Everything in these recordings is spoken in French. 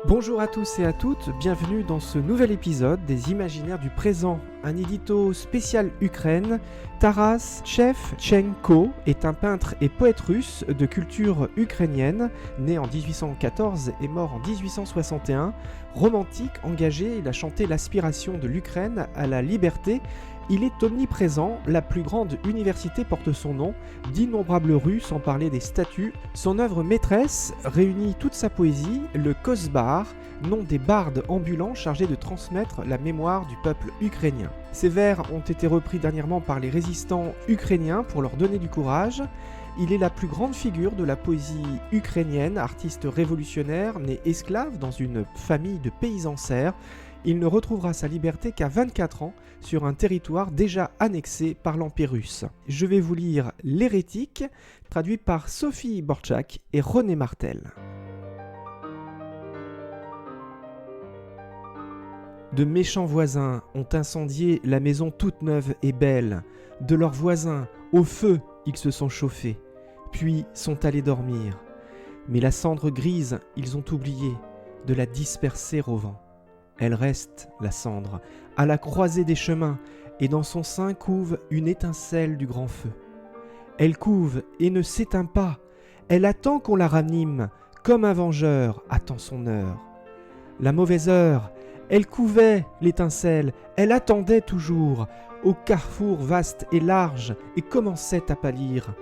Bonjour à tous et à toutes, bienvenue dans ce nouvel épisode des Imaginaires du présent, un édito spécial Ukraine. Taras Shevchenko est un peintre et poète russe de culture ukrainienne, né en 1814 et mort en 1861. Romantique, engagé, il a chanté l'aspiration de l'Ukraine à la liberté. Il est omniprésent, la plus grande université porte son nom, d'innombrables rues sans parler des statues. Son œuvre maîtresse réunit toute sa poésie, le Kosbar, nom des bardes ambulants chargés de transmettre la mémoire du peuple ukrainien. Ses vers ont été repris dernièrement par les résistants ukrainiens pour leur donner du courage. Il est la plus grande figure de la poésie ukrainienne, artiste révolutionnaire, né esclave dans une famille de paysans serfs. Il ne retrouvera sa liberté qu'à 24 ans sur un territoire déjà annexé par l'Empire russe. Je vais vous lire L'Hérétique, traduit par Sophie Borchak et René Martel. De méchants voisins ont incendié la maison toute neuve et belle. De leurs voisins, au feu, ils se sont chauffés, puis sont allés dormir. Mais la cendre grise, ils ont oublié de la disperser au vent. Elle reste, la cendre, à la croisée des chemins, et dans son sein couve une étincelle du grand feu. Elle couve et ne s'éteint pas, elle attend qu'on la ranime, comme un vengeur attend son heure. La mauvaise heure, elle couvait l'étincelle, elle attendait toujours, au carrefour vaste et large, et commençait à pâlir.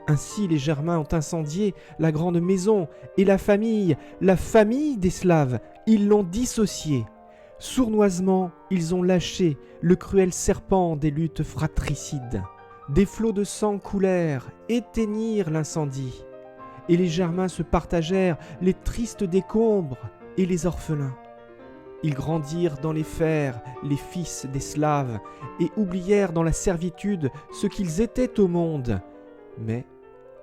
Ainsi les Germains ont incendié la grande maison et la famille des Slaves, ils l'ont dissociée. Sournoisement, ils ont lâché le cruel serpent des luttes fratricides. Des flots de sang coulèrent, éteignirent l'incendie. Et les Germains se partagèrent les tristes décombres et les orphelins. Ils grandirent dans les fers, les fils des Slaves, et oublièrent dans la servitude ce qu'ils étaient au monde. Mais,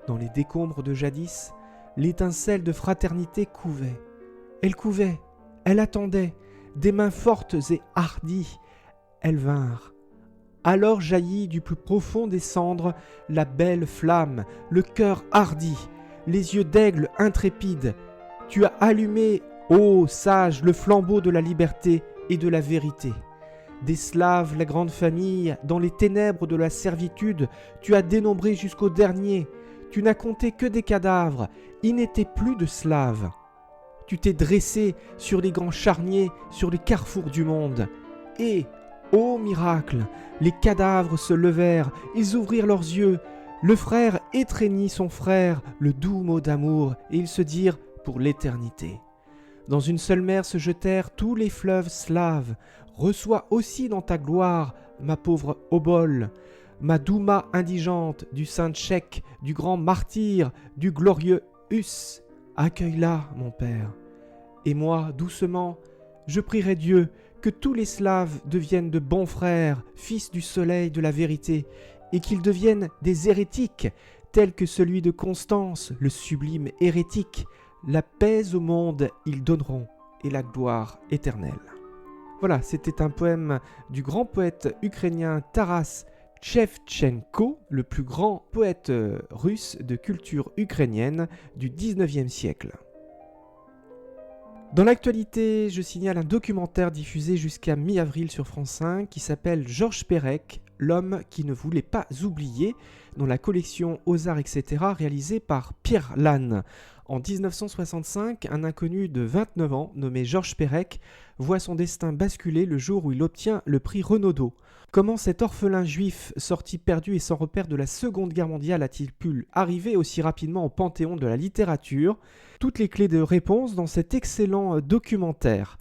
dans les décombres de jadis, l'étincelle de fraternité couvait. Elle couvait, elle attendait, des mains fortes et hardies, elles vinrent. Alors jaillit du plus profond des cendres la belle flamme, le cœur hardi, les yeux d'aigle intrépides. Tu as allumé, ô sage, le flambeau de la liberté et de la vérité. Des Slaves, la grande famille, dans les ténèbres de la servitude, tu as dénombré jusqu'au dernier. Tu n'as compté que des cadavres, il n'était plus de Slaves. Tu t'es dressé sur les grands charniers, sur les carrefours du monde. Et, ô miracle, les cadavres se levèrent, ils ouvrirent leurs yeux. Le frère étreignit son frère, le doux mot d'amour, et ils se dirent pour l'éternité. Dans une seule mer se jetèrent tous les fleuves slaves. Reçois aussi dans ta gloire, ma pauvre Obol, ma Douma indigente, du saint Tchèque, du grand martyr, du glorieux Hus. Accueille-la, mon père. Et moi, doucement, je prierai Dieu que tous les Slaves deviennent de bons frères, fils du soleil de la vérité, et qu'ils deviennent des hérétiques, tels que celui de Constance, le sublime hérétique. La paix au monde ils donneront, et la gloire éternelle. Voilà, c'était un poème du grand poète ukrainien Taras Shevchenko, le plus grand poète russe de culture ukrainienne du 19e siècle. Dans l'actualité, je signale un documentaire diffusé jusqu'à mi-avril sur France 5 qui s'appelle Georges Perec, l'homme qui ne voulait pas oublier, dans la collection Aux Arts, etc., réalisée par Pierre Lannes. En 1965, un inconnu de 29 ans, nommé Georges Perec, voit son destin basculer le jour où il obtient le prix Renaudot. Comment cet orphelin juif sorti perdu et sans repère de la Seconde Guerre mondiale a-t-il pu arriver aussi rapidement au panthéon de la littérature ? Toutes les clés de réponse dans cet excellent documentaire.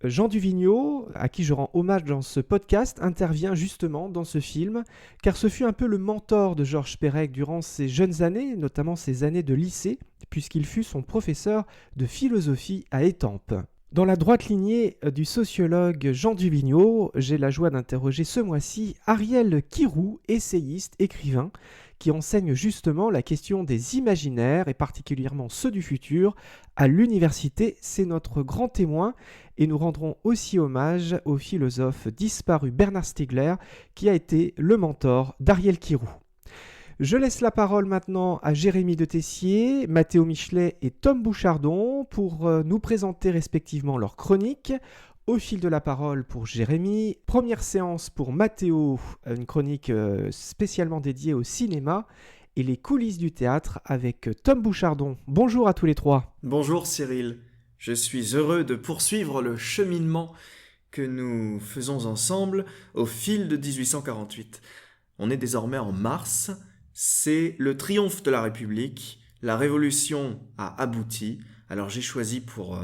Jean Duvigneau, à qui je rends hommage dans ce podcast, intervient justement dans ce film, car ce fut un peu le mentor de Georges Perec durant ses jeunes années, notamment ses années de lycée, puisqu'il fut son professeur de philosophie à Étampes. Dans la droite lignée du sociologue Jean Duvigneau, j'ai la joie d'interroger ce mois-ci Ariel Kirou, essayiste, écrivain, qui enseigne justement la question des imaginaires, et particulièrement ceux du futur, à l'université. C'est notre grand témoin, et nous rendrons aussi hommage au philosophe disparu Bernard Stiegler, qui a été le mentor d'Ariel Kirou. Je laisse la parole maintenant à Jérémy de Tessier, Mathéo Michelet et Tom Bouchardon pour nous présenter respectivement leurs chroniques. Au fil de la parole pour Jérémy, première séance pour Mathéo, une chronique spécialement dédiée au cinéma, et les coulisses du théâtre avec Tom Bouchardon. Bonjour à tous les trois. Bonjour Cyril, je suis heureux de poursuivre le cheminement que nous faisons ensemble au fil de 1848. On est désormais en mars, c'est le triomphe de la République, la Révolution a abouti, alors j'ai choisi pour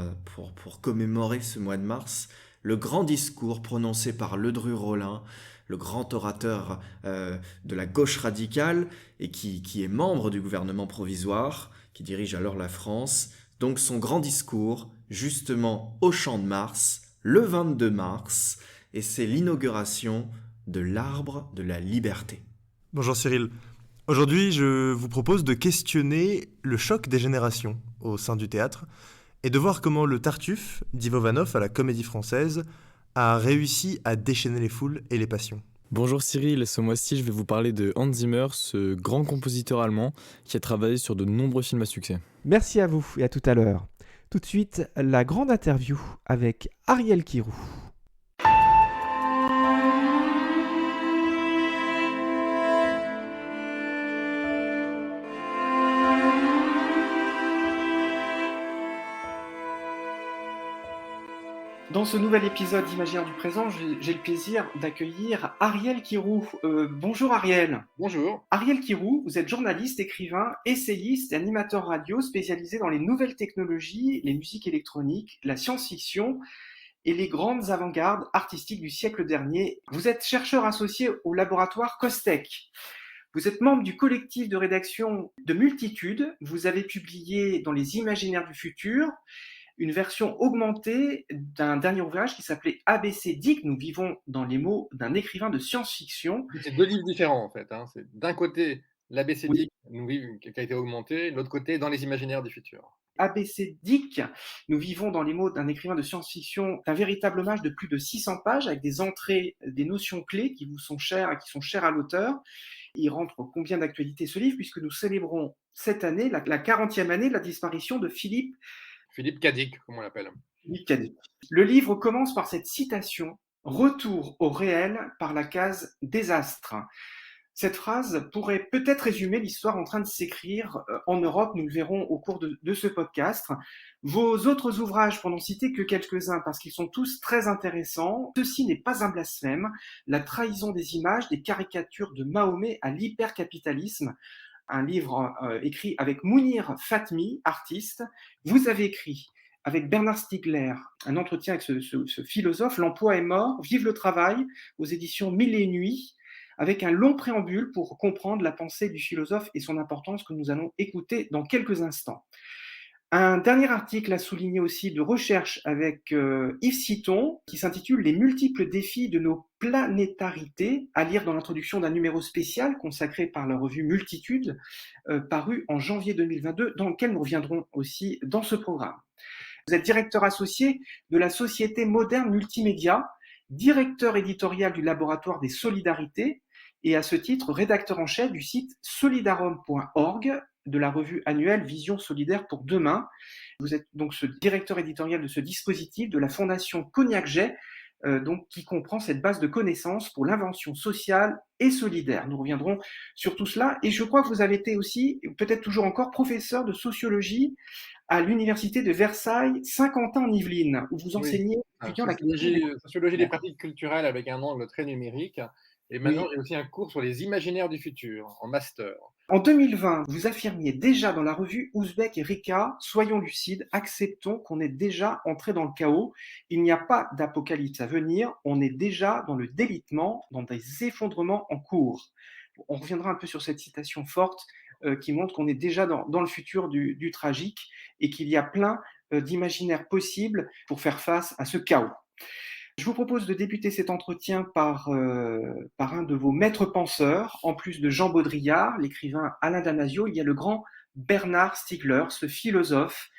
commémorer ce mois de mars le grand discours prononcé par Ledru-Rollin, le grand orateur de la gauche radicale et qui est membre du gouvernement provisoire, qui dirige alors la France. Donc son grand discours, justement au Champ de Mars, le 22 mars, et c'est l'inauguration de l'Arbre de la Liberté. Bonjour Cyril. Aujourd'hui, je vous propose de questionner le choc des générations au sein du théâtre et de voir comment le Tartuffe d'Ivo Vanov à la Comédie Française a réussi à déchaîner les foules et les passions. Bonjour Cyril, ce mois-ci je vais vous parler de Hans Zimmer, ce grand compositeur allemand qui a travaillé sur de nombreux films à succès. Merci à vous et à tout à l'heure. Tout de suite, la grande interview avec Ariel Kirou. Dans ce nouvel épisode d'Imaginaire du présent, j'ai le plaisir d'accueillir Ariel Kirou. Bonjour Ariel. Bonjour. Ariel Kirou, vous êtes journaliste, écrivain, essayiste et animateur radio spécialisé dans les nouvelles technologies, les musiques électroniques, la science-fiction et les grandes avant-gardes artistiques du siècle dernier. Vous êtes chercheur associé au laboratoire Costec. Vous êtes membre du collectif de rédaction de Multitude. Vous avez publié dans les Imaginaires du futur une version augmentée d'un dernier ouvrage qui s'appelait ABC Dick, nous vivons dans les mots d'un écrivain de science-fiction. C'est deux livres différents en fait. C'est d'un côté l'ABC Oui. Dick, qui a été augmenté, de l'autre côté dans les imaginaires du futur. ABC Dick, nous vivons dans les mots d'un écrivain de science-fiction, un véritable hommage de plus de 600 pages avec des entrées, des notions clés qui vous sont chères et qui sont chères à l'auteur. Il rentre combien d'actualité ce livre puisque nous célébrons cette année la 40e année de la disparition de Philippe Cadic, comme on l'appelle. Cadet. Le livre commence par cette citation « Retour au réel par la case désastre ». Cette phrase pourrait peut-être résumer l'histoire en train de s'écrire en Europe, nous le verrons au cours de ce podcast. Vos autres ouvrages, pour n'en citer que quelques-uns, parce qu'ils sont tous très intéressants. Ceci n'est pas un blasphème, la trahison des images, des caricatures de Mahomet à l'hypercapitalisme, un livre écrit avec Mounir Fatmi, artiste. Vous avez écrit avec Bernard Stiegler un entretien avec ce philosophe, L'emploi est mort, vive le travail, aux éditions Mille et une nuits, avec un long préambule pour comprendre la pensée du philosophe et son importance que nous allons écouter dans quelques instants. Un dernier article à souligner aussi de recherche avec Yves Citon qui s'intitule « Les multiples défis de nos planétarités » à lire dans l'introduction d'un numéro spécial consacré par la revue Multitude paru en janvier 2022 dans lequel nous reviendrons aussi dans ce programme. Vous êtes directeur associé de la Société Moderne Multimédia, directeur éditorial du Laboratoire des Solidarités et à ce titre rédacteur en chef du site solidarum.org de la revue annuelle Vision solidaire pour demain. Vous êtes donc ce directeur éditorial de ce dispositif de la Fondation Cognac-Jay, donc qui comprend cette base de connaissances pour l'invention sociale et solidaire. Nous reviendrons sur tout cela. Et je crois que vous avez été aussi, peut-être toujours encore, professeur de sociologie à l'université de Versailles, Saint-Quentin-en-Yvelines, où vous enseignez étudiants la sociologie des pratiques culturelles avec un angle très numérique. Et maintenant, j'ai aussi un cours sur les imaginaires du futur, en master. En 2020, vous affirmiez déjà dans la revue Ouzbek et Rika, soyons lucides, acceptons qu'on est déjà entré dans le chaos. Il n'y a pas d'apocalypse à venir, on est déjà dans le délitement, dans des effondrements en cours. On reviendra un peu sur cette citation forte qui montre qu'on est déjà dans le futur du tragique et qu'il y a plein d'imaginaires possibles pour faire face à ce chaos. Je vous propose de débuter cet entretien par un de vos maîtres penseurs. En plus de Jean Baudrillard, l'écrivain Alain Damasio, il y a le grand Bernard Stiegler, ce philosophe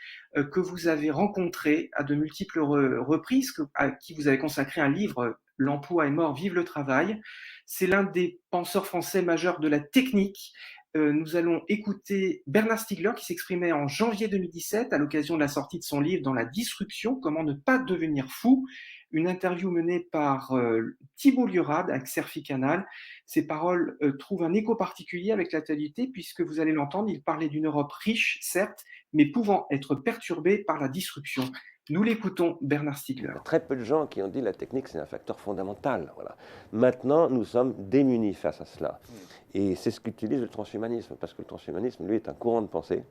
que vous avez rencontré à de multiples reprises, à qui vous avez consacré un livre, L'emploi est mort, vive le travail. C'est l'un des penseurs français majeurs de la technique. nous allons écouter Bernard Stiegler qui s'exprimait en janvier 2017 à l'occasion de la sortie de son livre Dans la disruption, comment ne pas devenir fou, une interview menée par Thibault Liorade avec Serfi Canal. Ces paroles trouvent un écho particulier avec l'actualité puisque vous allez l'entendre, il parlait d'une Europe riche, certes, mais pouvant être perturbée par la disruption. Nous l'écoutons, Bernard Stiegler. Il y a très peu de gens qui ont dit que la technique, c'est un facteur fondamental. Voilà. Maintenant, nous sommes démunis face à cela. Et c'est ce qu'utilise le transhumanisme, parce que le transhumanisme, lui, est un courant de pensée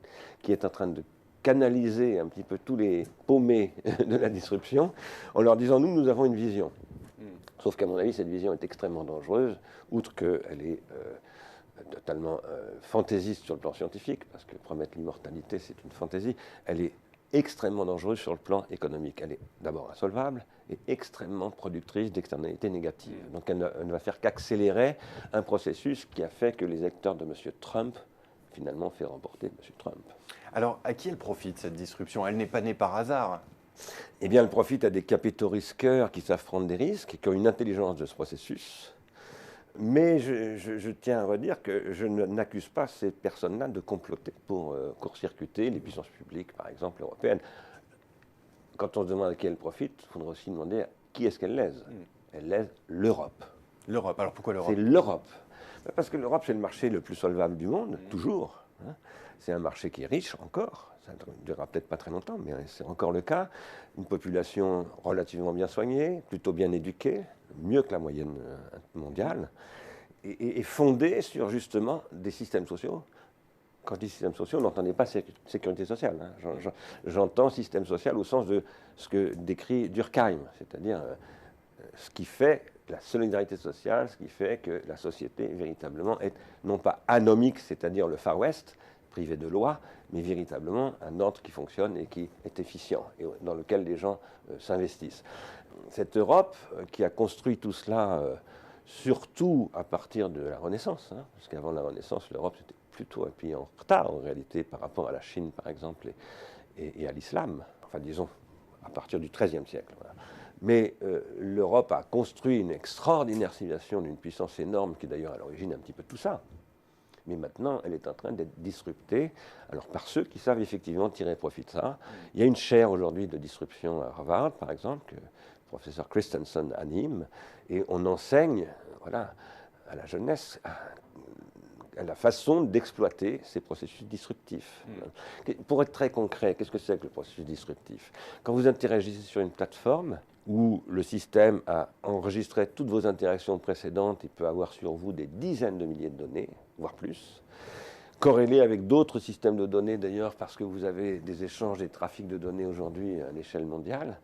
qui est en train de canaliser un petit peu tous les paumés de la disruption en leur disant, nous avons une vision. Sauf qu'à mon avis, cette vision est extrêmement dangereuse, outre qu'elle est totalement fantaisiste sur le plan scientifique, parce que promettre l'immortalité, c'est une fantaisie, elle est extrêmement dangereuse sur le plan économique. Elle est d'abord insolvable et extrêmement productrice d'externalités négatives. Donc elle ne va faire qu'accélérer un processus qui a fait que les électeurs de M. Trump, finalement, ont fait remporter M. Trump. Alors, à qui elle profite, cette disruption? Elle n'est pas née par hasard. Eh bien, elle profite à des capitaux risqueurs qui savent prendre des risques et qui ont une intelligence de ce processus. Mais je tiens à redire que je n'accuse pas ces personnes-là de comploter pour court-circuiter les puissances publiques, par exemple européennes. Quand on se demande à qui elles profitent, il faudra aussi demander à qui est-ce qu'elles lèsent. Elles lèsent l'Europe. L'Europe, alors pourquoi l'Europe? C'est l'Europe. Parce que l'Europe, c'est le marché le plus solvable du monde, toujours. C'est un marché qui est riche encore. Ça ne durera peut-être pas très longtemps, mais c'est encore le cas. Une population relativement bien soignée, plutôt bien éduquée, mieux que la moyenne mondiale, et fondée sur justement des systèmes sociaux. Quand je dis système social, n'entendez pas sécurité sociale. J'entends système social au sens de ce que décrit Durkheim, c'est-à-dire ce qui fait la solidarité sociale, ce qui fait que la société véritablement est non pas anomique, c'est-à-dire le Far West, privé de loi, mais véritablement un ordre qui fonctionne et qui est efficient et dans lequel les gens s'investissent. Cette Europe qui a construit tout cela surtout à partir de la Renaissance, parce qu'avant la Renaissance, l'Europe était plutôt un pays en retard en réalité par rapport à la Chine par exemple et à l'islam, enfin disons à partir du XIIIe siècle. Voilà. Mais l'Europe a construit une extraordinaire civilisation d'une puissance énorme qui est d'ailleurs à l'origine un petit peu de tout ça. Mais maintenant, elle est en train d'être disruptée alors, par ceux qui savent effectivement tirer profit de ça. Il y a une chaire aujourd'hui de disruption à Harvard, par exemple, que le professeur Christensen anime, et on enseigne voilà, à la jeunesse à la façon d'exploiter ces processus disruptifs. Pour être très concret, qu'est-ce que c'est que le processus disruptif? Quand vous interagissez sur une plateforme où le système a enregistré toutes vos interactions précédentes, il peut avoir sur vous des dizaines de milliers de données, voire plus, corrélées avec d'autres systèmes de données d'ailleurs, parce que vous avez des échanges et trafics de données aujourd'hui à l'échelle mondiale,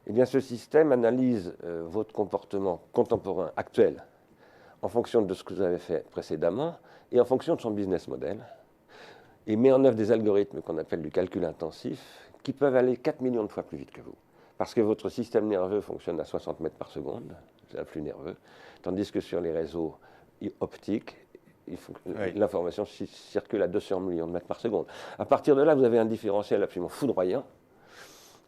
eh bien ce système analyse votre comportement contemporain, actuel, en fonction de ce que vous avez fait précédemment et en fonction de son business model, et met en œuvre des algorithmes qu'on appelle du calcul intensif, qui peuvent aller 4 millions de fois plus vite que vous. Parce que votre système nerveux fonctionne à 60 mètres par seconde, c'est un flux nerveux, tandis que sur les réseaux optiques, l'information circule à 200 millions de mètres par seconde. À partir de là, vous avez un différentiel absolument foudroyant,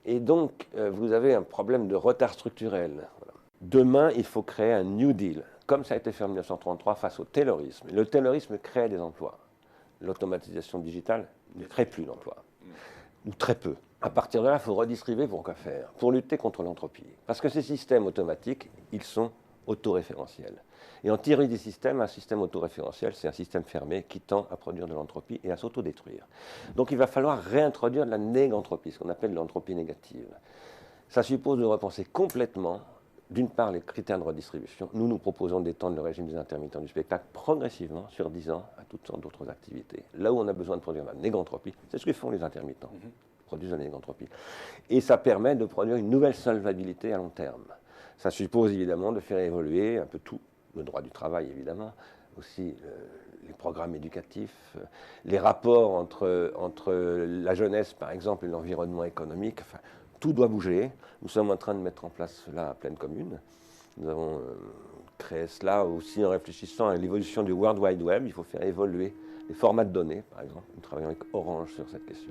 et donc vous avez un problème de retard structurel. Voilà. Demain, il faut créer un New Deal, comme ça a été fait en 1933 face au taylorisme. Le taylorisme crée des emplois. L'automatisation digitale ne crée plus d'emplois, ou très peu. À partir de là, il faut redistribuer pour quoi faire? Pour lutter contre l'entropie. Parce que ces systèmes automatiques, ils sont autoréférentiels. Et en théorie des systèmes, un système autoréférentiel, c'est un système fermé qui tend à produire de l'entropie et à s'autodétruire. Donc il va falloir réintroduire de la négantropie, ce qu'on appelle l'entropie négative. Ça suppose de repenser complètement, d'une part, les critères de redistribution. Nous proposons d'étendre le régime des intermittents du spectacle progressivement, sur 10 ans, à toutes sortes d'autres activités. Là où on a besoin de produire de la négantropie, c'est ce que font les intermittents. Produisent de la négantropie. Et ça permet de produire une nouvelle solvabilité à long terme. Ça suppose évidemment de faire évoluer un peu tout, le droit du travail évidemment, aussi les programmes éducatifs, les rapports entre la jeunesse par exemple et l'environnement économique, enfin, tout doit bouger. Nous sommes en train de mettre en place cela à Pleine Commune. Nous avons créé cela aussi en réfléchissant à l'évolution du World Wide Web. Il faut faire évoluer les formats de données, par exemple. Nous travaillons avec Orange sur cette question.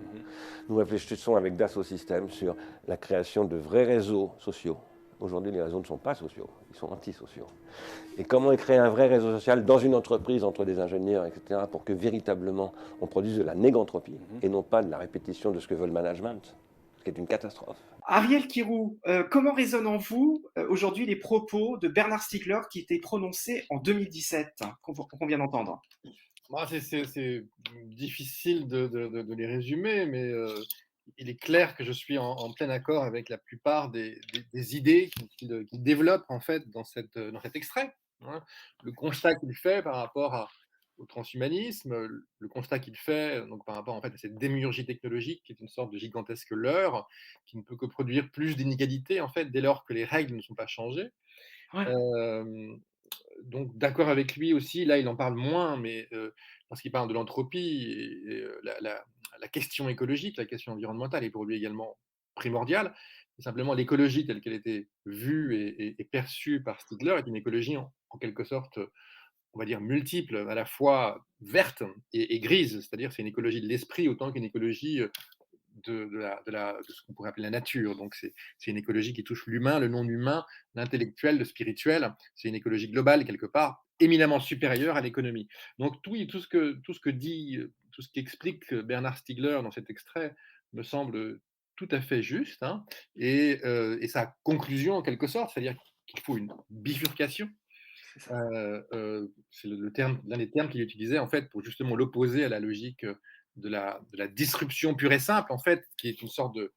Nous réfléchissons avec Dassault Systèmes sur la création de vrais réseaux sociaux Aujourd'hui, les réseaux ne sont pas sociaux, ils sont antisociaux. Et comment créer un vrai réseau social dans une entreprise entre des ingénieurs, etc., pour que véritablement on produise de la négantropie et non pas de la répétition de ce que veut le management, ce qui est une catastrophe. Ariel Kirou, comment résonnent en vous aujourd'hui les propos de Bernard Stiegler qui étaient prononcés en 2017, qu'on vient d'entendre? C'est difficile de les résumer, mais il est clair que je suis en plein accord avec la plupart des idées qu'il développe en fait dans cet extrait, hein. Le constat qu'il fait par rapport au transhumanisme, le constat qu'il fait donc par rapport en fait à cette démiurgie technologique qui est une sorte de gigantesque leurre qui ne peut que produire plus d'inégalités en fait dès lors que les règles ne sont pas changées. Ouais. Euh, donc d'accord avec lui aussi, là il en parle moins, mais parce qu'il parle de l'entropie la question écologique, la question environnementale est pour lui également primordiale. Et simplement l'écologie telle qu'elle était vue et perçue par Stigler est une écologie en quelque sorte, on va dire multiple, à la fois verte et grise, c'est-à-dire c'est une écologie de l'esprit autant qu'une écologie de ce qu'on pourrait appeler la nature. Donc, c'est une écologie qui touche l'humain, le non-humain, l'intellectuel, le spirituel. C'est une écologie globale, quelque part, éminemment supérieure à l'économie. Donc, tout ce que dit, tout ce qu'explique Bernard Stiegler dans cet extrait me semble tout à fait juste, hein, et sa conclusion, en quelque sorte, c'est-à-dire qu'il faut une bifurcation. C'est l'un des termes qu'il utilisait en fait pour justement l'opposer à la logique de la disruption pure et simple, en fait, qui est une sorte de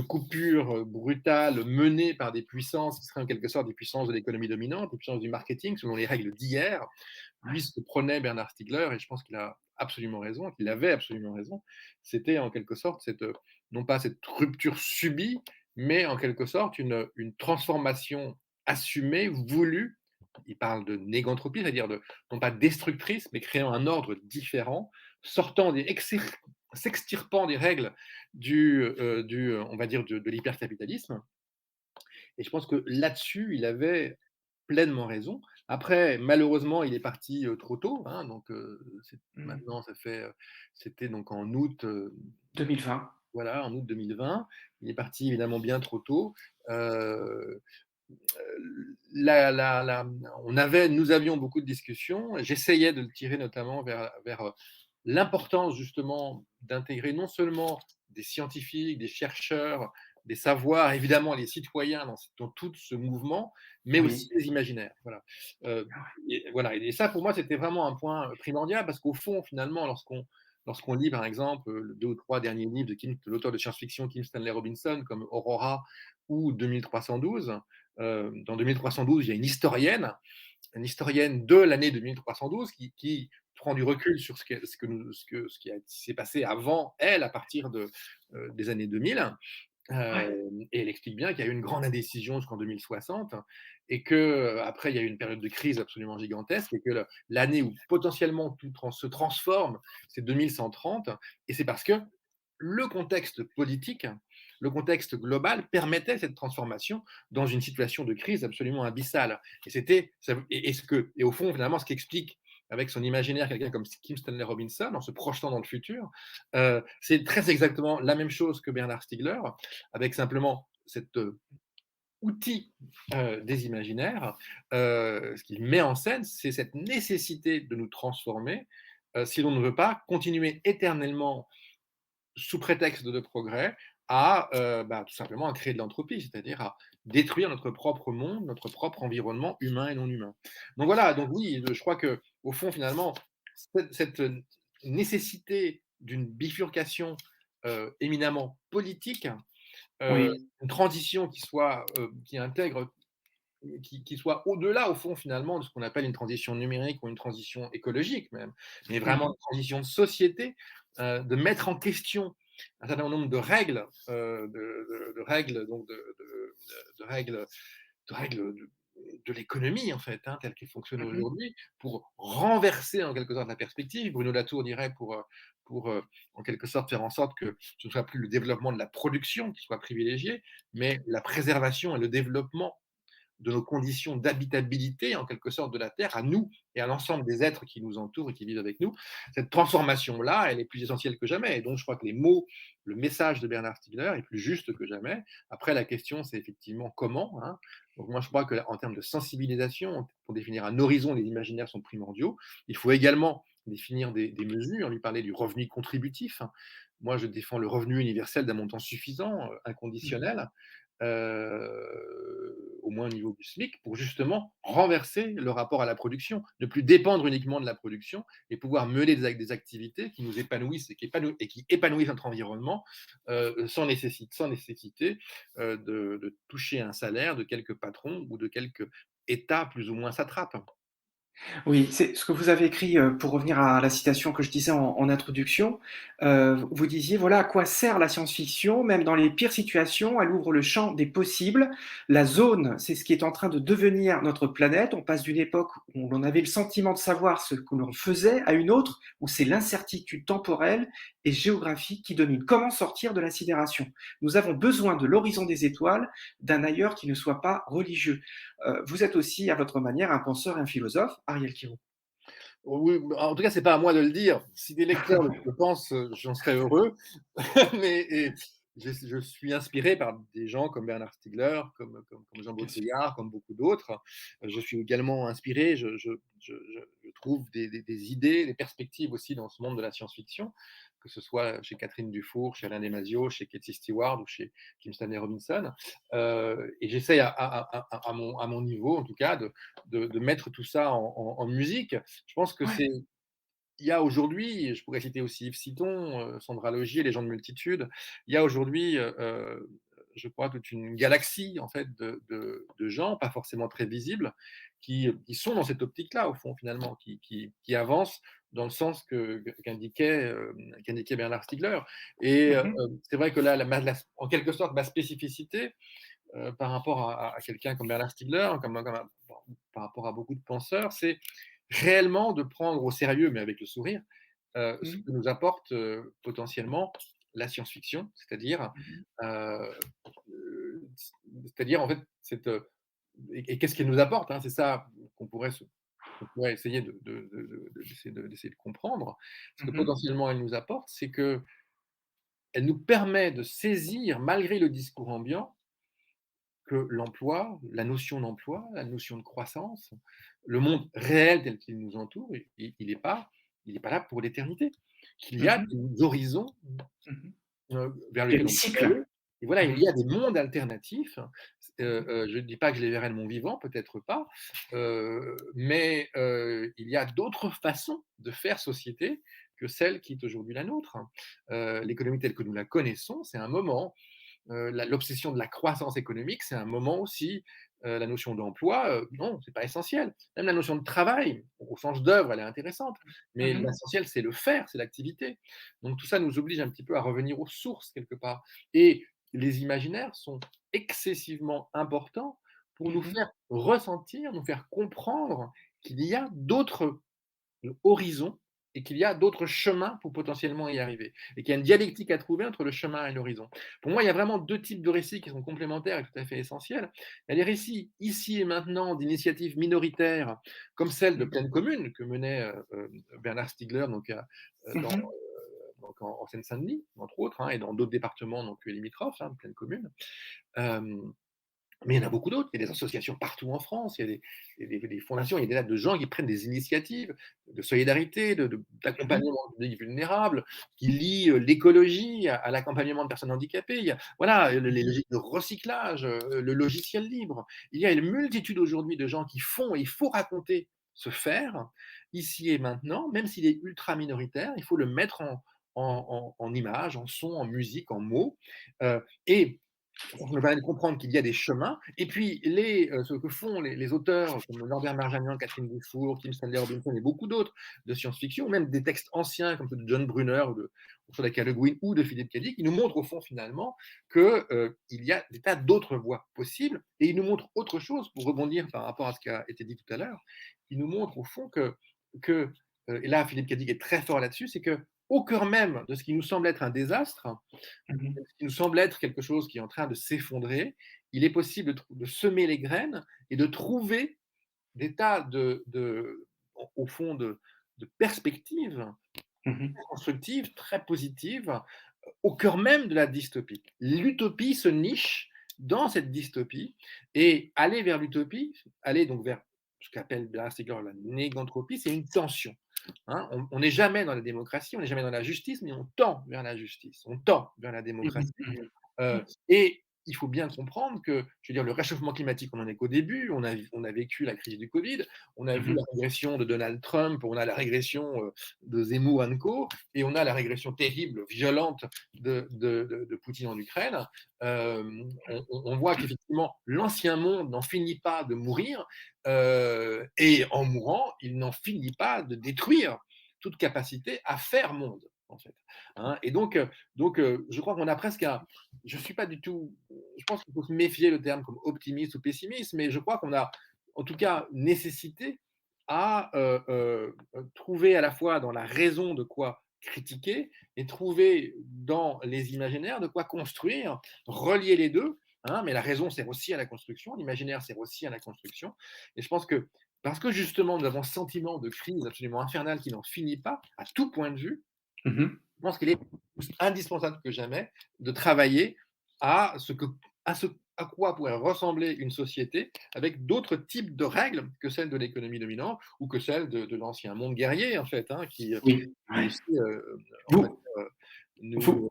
coupure brutale menée par des puissances qui seraient en quelque sorte des puissances de l'économie dominante, des puissances du marketing selon les règles d'hier. Lui, ce que prenait Bernard Stiegler, et je pense qu'il a absolument raison, qu'il avait absolument raison, c'était en quelque sorte non pas cette rupture subie, mais en quelque sorte une transformation assumée, voulue. Il parle de négantropie, c'est-à-dire non pas destructrice, mais créant un ordre différent, sortant s'extirpant des règles on va dire, de l'hypercapitalisme. Et je pense que là-dessus, il avait pleinement raison. Après, malheureusement, il est parti trop tôt, hein, donc maintenant, c'était donc en août, 2020. voilà, en août 2020. Il est parti évidemment bien trop tôt. Euh, Nous avions beaucoup de discussions. J'essayais de le tirer notamment vers l'importance justement d'intégrer non seulement des scientifiques, des chercheurs, des savoirs, évidemment les citoyens dans tout ce mouvement, mais aussi Oui. les imaginaires. Voilà. Voilà. Et ça, pour moi, c'était vraiment un point primordial parce qu'au fond, finalement, lorsqu'on lit, par exemple, le 2 ou 3 derniers livres de l'auteur de science-fiction Kim Stanley Robinson, comme Aurora ou 2312, dans 2312, il y a une historienne de l'année 2312 qui prend du recul sur ce qui s'est passé avant elle, à partir des années 2000. Ouais. Et elle explique bien qu'il y a eu une grande indécision jusqu'en 2060 et qu'après, il y a eu une période de crise absolument gigantesque et que l'année où potentiellement tout se transforme, c'est 2130. Et c'est parce que le contexte politique, le contexte global permettait cette transformation dans une situation de crise absolument abyssale. Et au fond, finalement, ce qui explique avec son imaginaire quelqu'un comme Kim Stanley Robinson, en se projetant dans le futur, c'est très exactement la même chose que Bernard Stiegler, avec simplement cet outil des imaginaires. Ce qu'il met en scène, c'est cette nécessité de nous transformer si l'on ne veut pas continuer éternellement sous prétexte de progrès, tout simplement à créer de l'entropie, c'est-à-dire à détruire notre propre monde, notre propre environnement humain et non humain. Donc voilà, donc oui, je crois que au fond, finalement, cette nécessité d'une bifurcation éminemment politique, Oui. une transition qui intègre qui soit au-delà, au fond, finalement, de ce qu'on appelle une transition numérique ou une transition écologique même, mais vraiment une transition de société, de mettre en question un certain nombre de règles, de règles, donc de règles, de règles de l'économie, en fait, hein, telle qu'elle fonctionne aujourd'hui, pour renverser en quelque sorte la perspective. Bruno Latour dirait pour en quelque sorte faire en sorte que ce ne soit plus le développement de la production qui soit privilégié, mais la préservation et le développement de nos conditions d'habitabilité, en quelque sorte, de la Terre, à nous et à l'ensemble des êtres qui nous entourent et qui vivent avec nous. Cette transformation-là, elle est plus essentielle que jamais. Et donc, je crois que les mots, le message de Bernard Stiegler est plus juste que jamais. Après, la question, c'est effectivement comment. Hein. Donc, moi, je crois qu'en termes de sensibilisation, pour définir un horizon, les imaginaires sont primordiaux. Il faut également définir des mesures. On lui parlait du revenu contributif. Moi, je défends le revenu universel d'un montant suffisant, inconditionnel, au moins au niveau du SMIC, pour justement renverser le rapport à la production, ne plus dépendre uniquement de la production et pouvoir mener des activités qui nous épanouissent et qui épanouissent notre environnement sans nécessité de toucher un salaire de quelques patrons ou de quelques États plus ou moins satrapes. Oui, c'est ce que vous avez écrit, pour revenir à la citation que je disais en introduction, vous disiez: «Voilà à quoi sert la science-fiction, même dans les pires situations, elle ouvre le champ des possibles. La zone, c'est ce qui est en train de devenir notre planète. On passe d'une époque où l'on avait le sentiment de savoir ce que l'on faisait à une autre où c'est l'incertitude temporelle et géographique qui domine. Comment sortir de la sidération? Nous avons besoin de l'horizon des étoiles, d'un ailleurs qui ne soit pas religieux». Vous êtes aussi, à votre manière, un penseur et un philosophe, Ariel Kirou. Oui, en tout cas, c'est pas à moi de le dire. Si des lecteurs le pensent, j'en serais heureux. Mais je suis inspiré par des gens comme Bernard Stiegler, comme Jean Bien sûr. Baudrillard, comme beaucoup d'autres. Je suis également inspiré, je trouve des idées, des perspectives aussi dans ce monde de la science-fiction, que ce soit chez Catherine Dufour, chez Alain Damasio, chez Katie Stewart ou chez Kim Stanley Robinson. Et j'essaye à mon niveau, en tout cas, de mettre tout ça en musique. Je pense que Ouais. il y a aujourd'hui, je pourrais citer aussi Yves Citon, Sandra Logier, Les gens de multitude. Il y a aujourd'hui, je crois, toute une galaxie en fait de gens, pas forcément très visibles, qui sont dans cette optique-là, au fond, finalement, qui avancent dans le sens qu'indiquait Bernard Stiegler. Et Mmh. c'est vrai que là, en quelque sorte, ma spécificité, par rapport à quelqu'un comme Bernard Stiegler, par rapport à beaucoup de penseurs, c'est réellement de prendre au sérieux, mais avec le sourire, ce Mmh. que nous apporte potentiellement la science-fiction, c'est-à-dire, Mmh. euh, en fait, et qu'est-ce qu'elle nous apporte, hein, c'est ça qu'on pourrait essayer d'essayer de comprendre. Ce que Mmh. potentiellement elle nous apporte, c'est que elle nous permet de saisir, malgré le discours ambiant, que l'emploi, la notion d'emploi, la notion de croissance, le monde réel tel qu'il nous entoure, il est pas là pour l'éternité. Qu'il y a Mmh. des horizons Mmh. vers Il y a lesquels des on peut cycles. aller. Et voilà, il Mmh. y a des mondes alternatifs. Mmh. Je ne dis pas que je les verrai de mon vivant, peut-être pas, mais il y a d'autres façons de faire société que celle qui est aujourd'hui la nôtre. L'économie telle que nous la connaissons, c'est un moment. L'obsession de la croissance économique, c'est un moment aussi. La notion d'emploi, non, c'est pas essentiel. Même la notion de travail, au sens d'œuvre, elle est intéressante, mais Mmh. l'essentiel, c'est le faire, c'est l'activité. Donc tout ça nous oblige un petit peu à revenir aux sources quelque part. Et les imaginaires sont excessivement importants pour nous Mmh. faire ressentir, nous faire comprendre qu'il y a d'autres horizon et qu'il y a d'autres chemins pour potentiellement y arriver. Et qu'il y a une dialectique à trouver entre le chemin et l'horizon. Pour moi, il y a vraiment deux types de récits qui sont complémentaires et tout à fait essentiels. Il y a les récits ici et maintenant d'initiatives minoritaires, comme celle de Mmh. Pleine Commune que menait Bernard Stiegler dans, Mmh. en Seine-Saint-Denis, entre autres, hein, et dans d'autres départements donc limitrophes, hein, Pleine Commune. Euh, mais il y en a beaucoup d'autres. Il y a des associations partout en France. Il y a des fondations, il y a des tas de gens qui prennent des initiatives de solidarité, Mmh. d'accompagnement de publics vulnérables, qui lient l'écologie à l'accompagnement de personnes handicapées. Il y a, voilà, les Mmh. logiques de recyclage, le logiciel libre. Il y a une multitude aujourd'hui de gens qui font, et il faut raconter ce faire, ici et maintenant, même s'il est ultra minoritaire, il faut le mettre en images, en son, en musique, en mots. Et ça me permet de comprendre qu'il y a des chemins. Et puis, ce que font les auteurs comme Norbert Marjanian, Catherine Dufour, Kim Stanley Robinson et beaucoup d'autres de science-fiction, même des textes anciens comme ceux de John Brunner ou de Ursula K. Le Guin ou de Philippe Cadic, qui nous montrent au fond finalement qu'il y a des tas d'autres voies possibles. Et ils nous montrent autre chose, pour rebondir par rapport à ce qui a été dit tout à l'heure, ils nous montrent au fond et là Philippe Cadic est très fort là-dessus, c'est que au cœur même de ce qui nous semble être un désastre, Mmh. ce qui nous semble être quelque chose qui est en train de s'effondrer, il est possible de semer les graines et de trouver des tas au fond, de perspectives Mmh. constructives, très positives, au cœur même de la dystopie. L'utopie se niche dans cette dystopie et aller vers l'utopie, aller donc vers ce qu'appelle Bernard Stiegler la négantropie, c'est une tension. Hein. On n'est jamais dans la démocratie, on n'est jamais dans la justice, mais on tend vers la justice, on tend vers la Mmh démocratie. mh. Et il faut bien comprendre que, je veux dire, le réchauffement climatique, on n'en est qu'au début. On a vécu la crise du Covid, on a vu Mmh. la régression de Donald Trump, on a la régression de Zemmour and Co, et on a la régression terrible, violente de Poutine en Ukraine. On voit qu'effectivement, l'ancien monde n'en finit pas de mourir, et en mourant, il n'en finit pas de détruire toute capacité à faire monde, en fait. Hein. Et donc, je crois qu'on a presque un, je suis pas du tout. Je pense qu'il faut se méfier le terme comme optimiste ou pessimiste, mais je crois qu'on a, en tout cas, nécessité à trouver à la fois dans la raison de quoi critiquer et trouver dans les imaginaires de quoi construire, relier les deux. Hein, mais la raison sert aussi à la construction, l'imaginaire sert aussi à la construction. Et je pense que parce que justement nous avons ce sentiment de crise absolument infernale qui n'en finit pas, à tout point de vue, Mmh. je pense qu'il est plus indispensable que jamais de travailler à ce à quoi pourrait ressembler une société avec d'autres types de règles que celles de l'économie dominante ou que celles de l'ancien monde guerrier, en fait, hein, Oui, qui ouais. aussi, on va Vous dire, nous, vous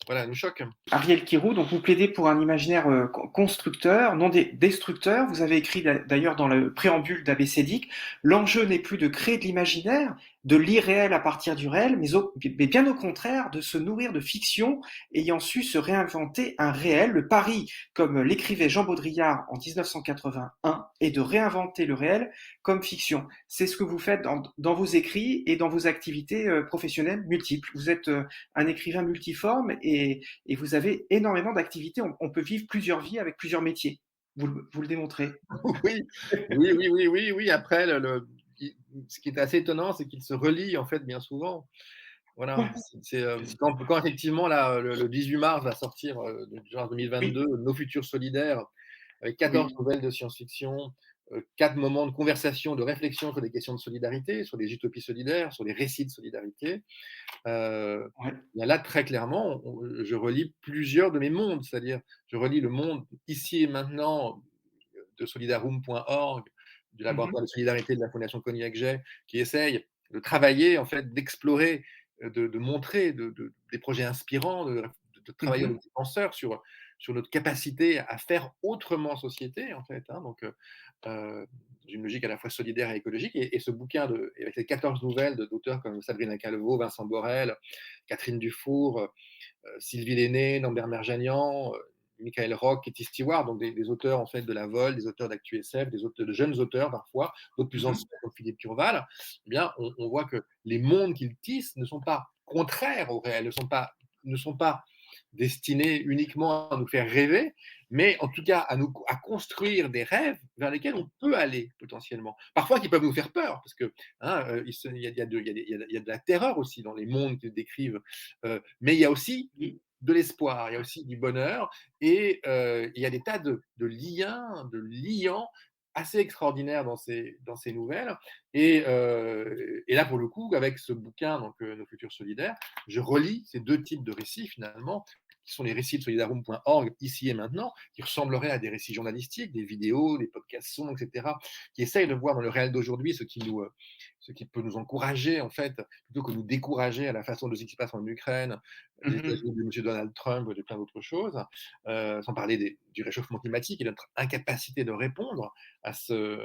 voilà, nous choque. Ariel Kirou, donc vous plaidez pour un imaginaire constructeur, non destructeur. Vous avez écrit d'ailleurs dans le préambule d'Abécédique, l'enjeu n'est plus de créer de l'imaginaire, de l'irréel à partir du réel, mais bien au contraire de se nourrir de fiction ayant su se réinventer un réel. Le pari, comme l'écrivait Jean Baudrillard en 1981, est de réinventer le réel comme fiction. C'est ce que vous faites dans vos écrits et dans vos activités professionnelles multiples. Vous êtes un écrivain multiforme et vous avez énormément d'activités. On peut vivre plusieurs vies avec plusieurs métiers. Vous le démontrez. Oui, oui. Après, ce qui est assez étonnant, c'est qu'il se relie en fait bien souvent. Voilà, quand effectivement là, le 18 mars va sortir, donc juin Oui, 2022, Nos futurs solidaires, avec 14 oui. nouvelles de science-fiction, 4 moments de conversation, de réflexion sur des questions de solidarité, sur des utopies solidaires, sur des récits de solidarité. Ouais. Bien là, très clairement, je relie plusieurs de mes mondes, c'est-à-dire je relie le monde ici et maintenant de solidarum.org, du Mhm, laboratoire de solidarité de la Fondation Cognac-Jay, qui essaye de travailler, en fait, d'explorer, de montrer des projets inspirants, de travailler avec mhm, des penseurs sur notre capacité à faire autrement société, en fait. Hein, donc, dans une logique à la fois solidaire et écologique. Et ce bouquin, avec les 14 nouvelles d'auteurs comme Sabrina Calvo, Vincent Borel, Catherine Dufour, Sylvie Lenné, Lambert Merjanian, Michael Rock, Katie Stewart, donc des auteurs en fait de la Vol, des auteurs d'ActuSF, des auteurs, de jeunes auteurs parfois, d'autres plus mhm, anciens comme Philippe Curval, eh bien, on voit que les mondes qu'ils tissent ne sont pas contraires au réel, ne sont pas destinés uniquement à nous faire rêver, mais en tout cas à construire des rêves vers lesquels on peut aller potentiellement. Parfois qui peuvent nous faire peur, parce que hein, il y a de la terreur aussi dans les mondes qu'ils décrivent, mais il y a aussi oui, de l'espoir, il y a aussi du bonheur, et il y a des tas de liants assez extraordinaires dans ces nouvelles. Et là, pour le coup, avec ce bouquin, donc Nos futurs solidaires, je relie ces deux types de récits finalement, qui sont les récits de solidarum.org ici et maintenant, qui ressembleraient à des récits journalistiques, des vidéos, des podcasts sons, etc., qui essayent de voir dans le réel d'aujourd'hui ce qui peut nous encourager, en fait, plutôt que nous décourager à la façon de ce qui se passe en Ukraine, des mhm, États-Unis de M. Donald Trump, de plein d'autres choses, sans parler du réchauffement climatique et de notre incapacité de répondre à ce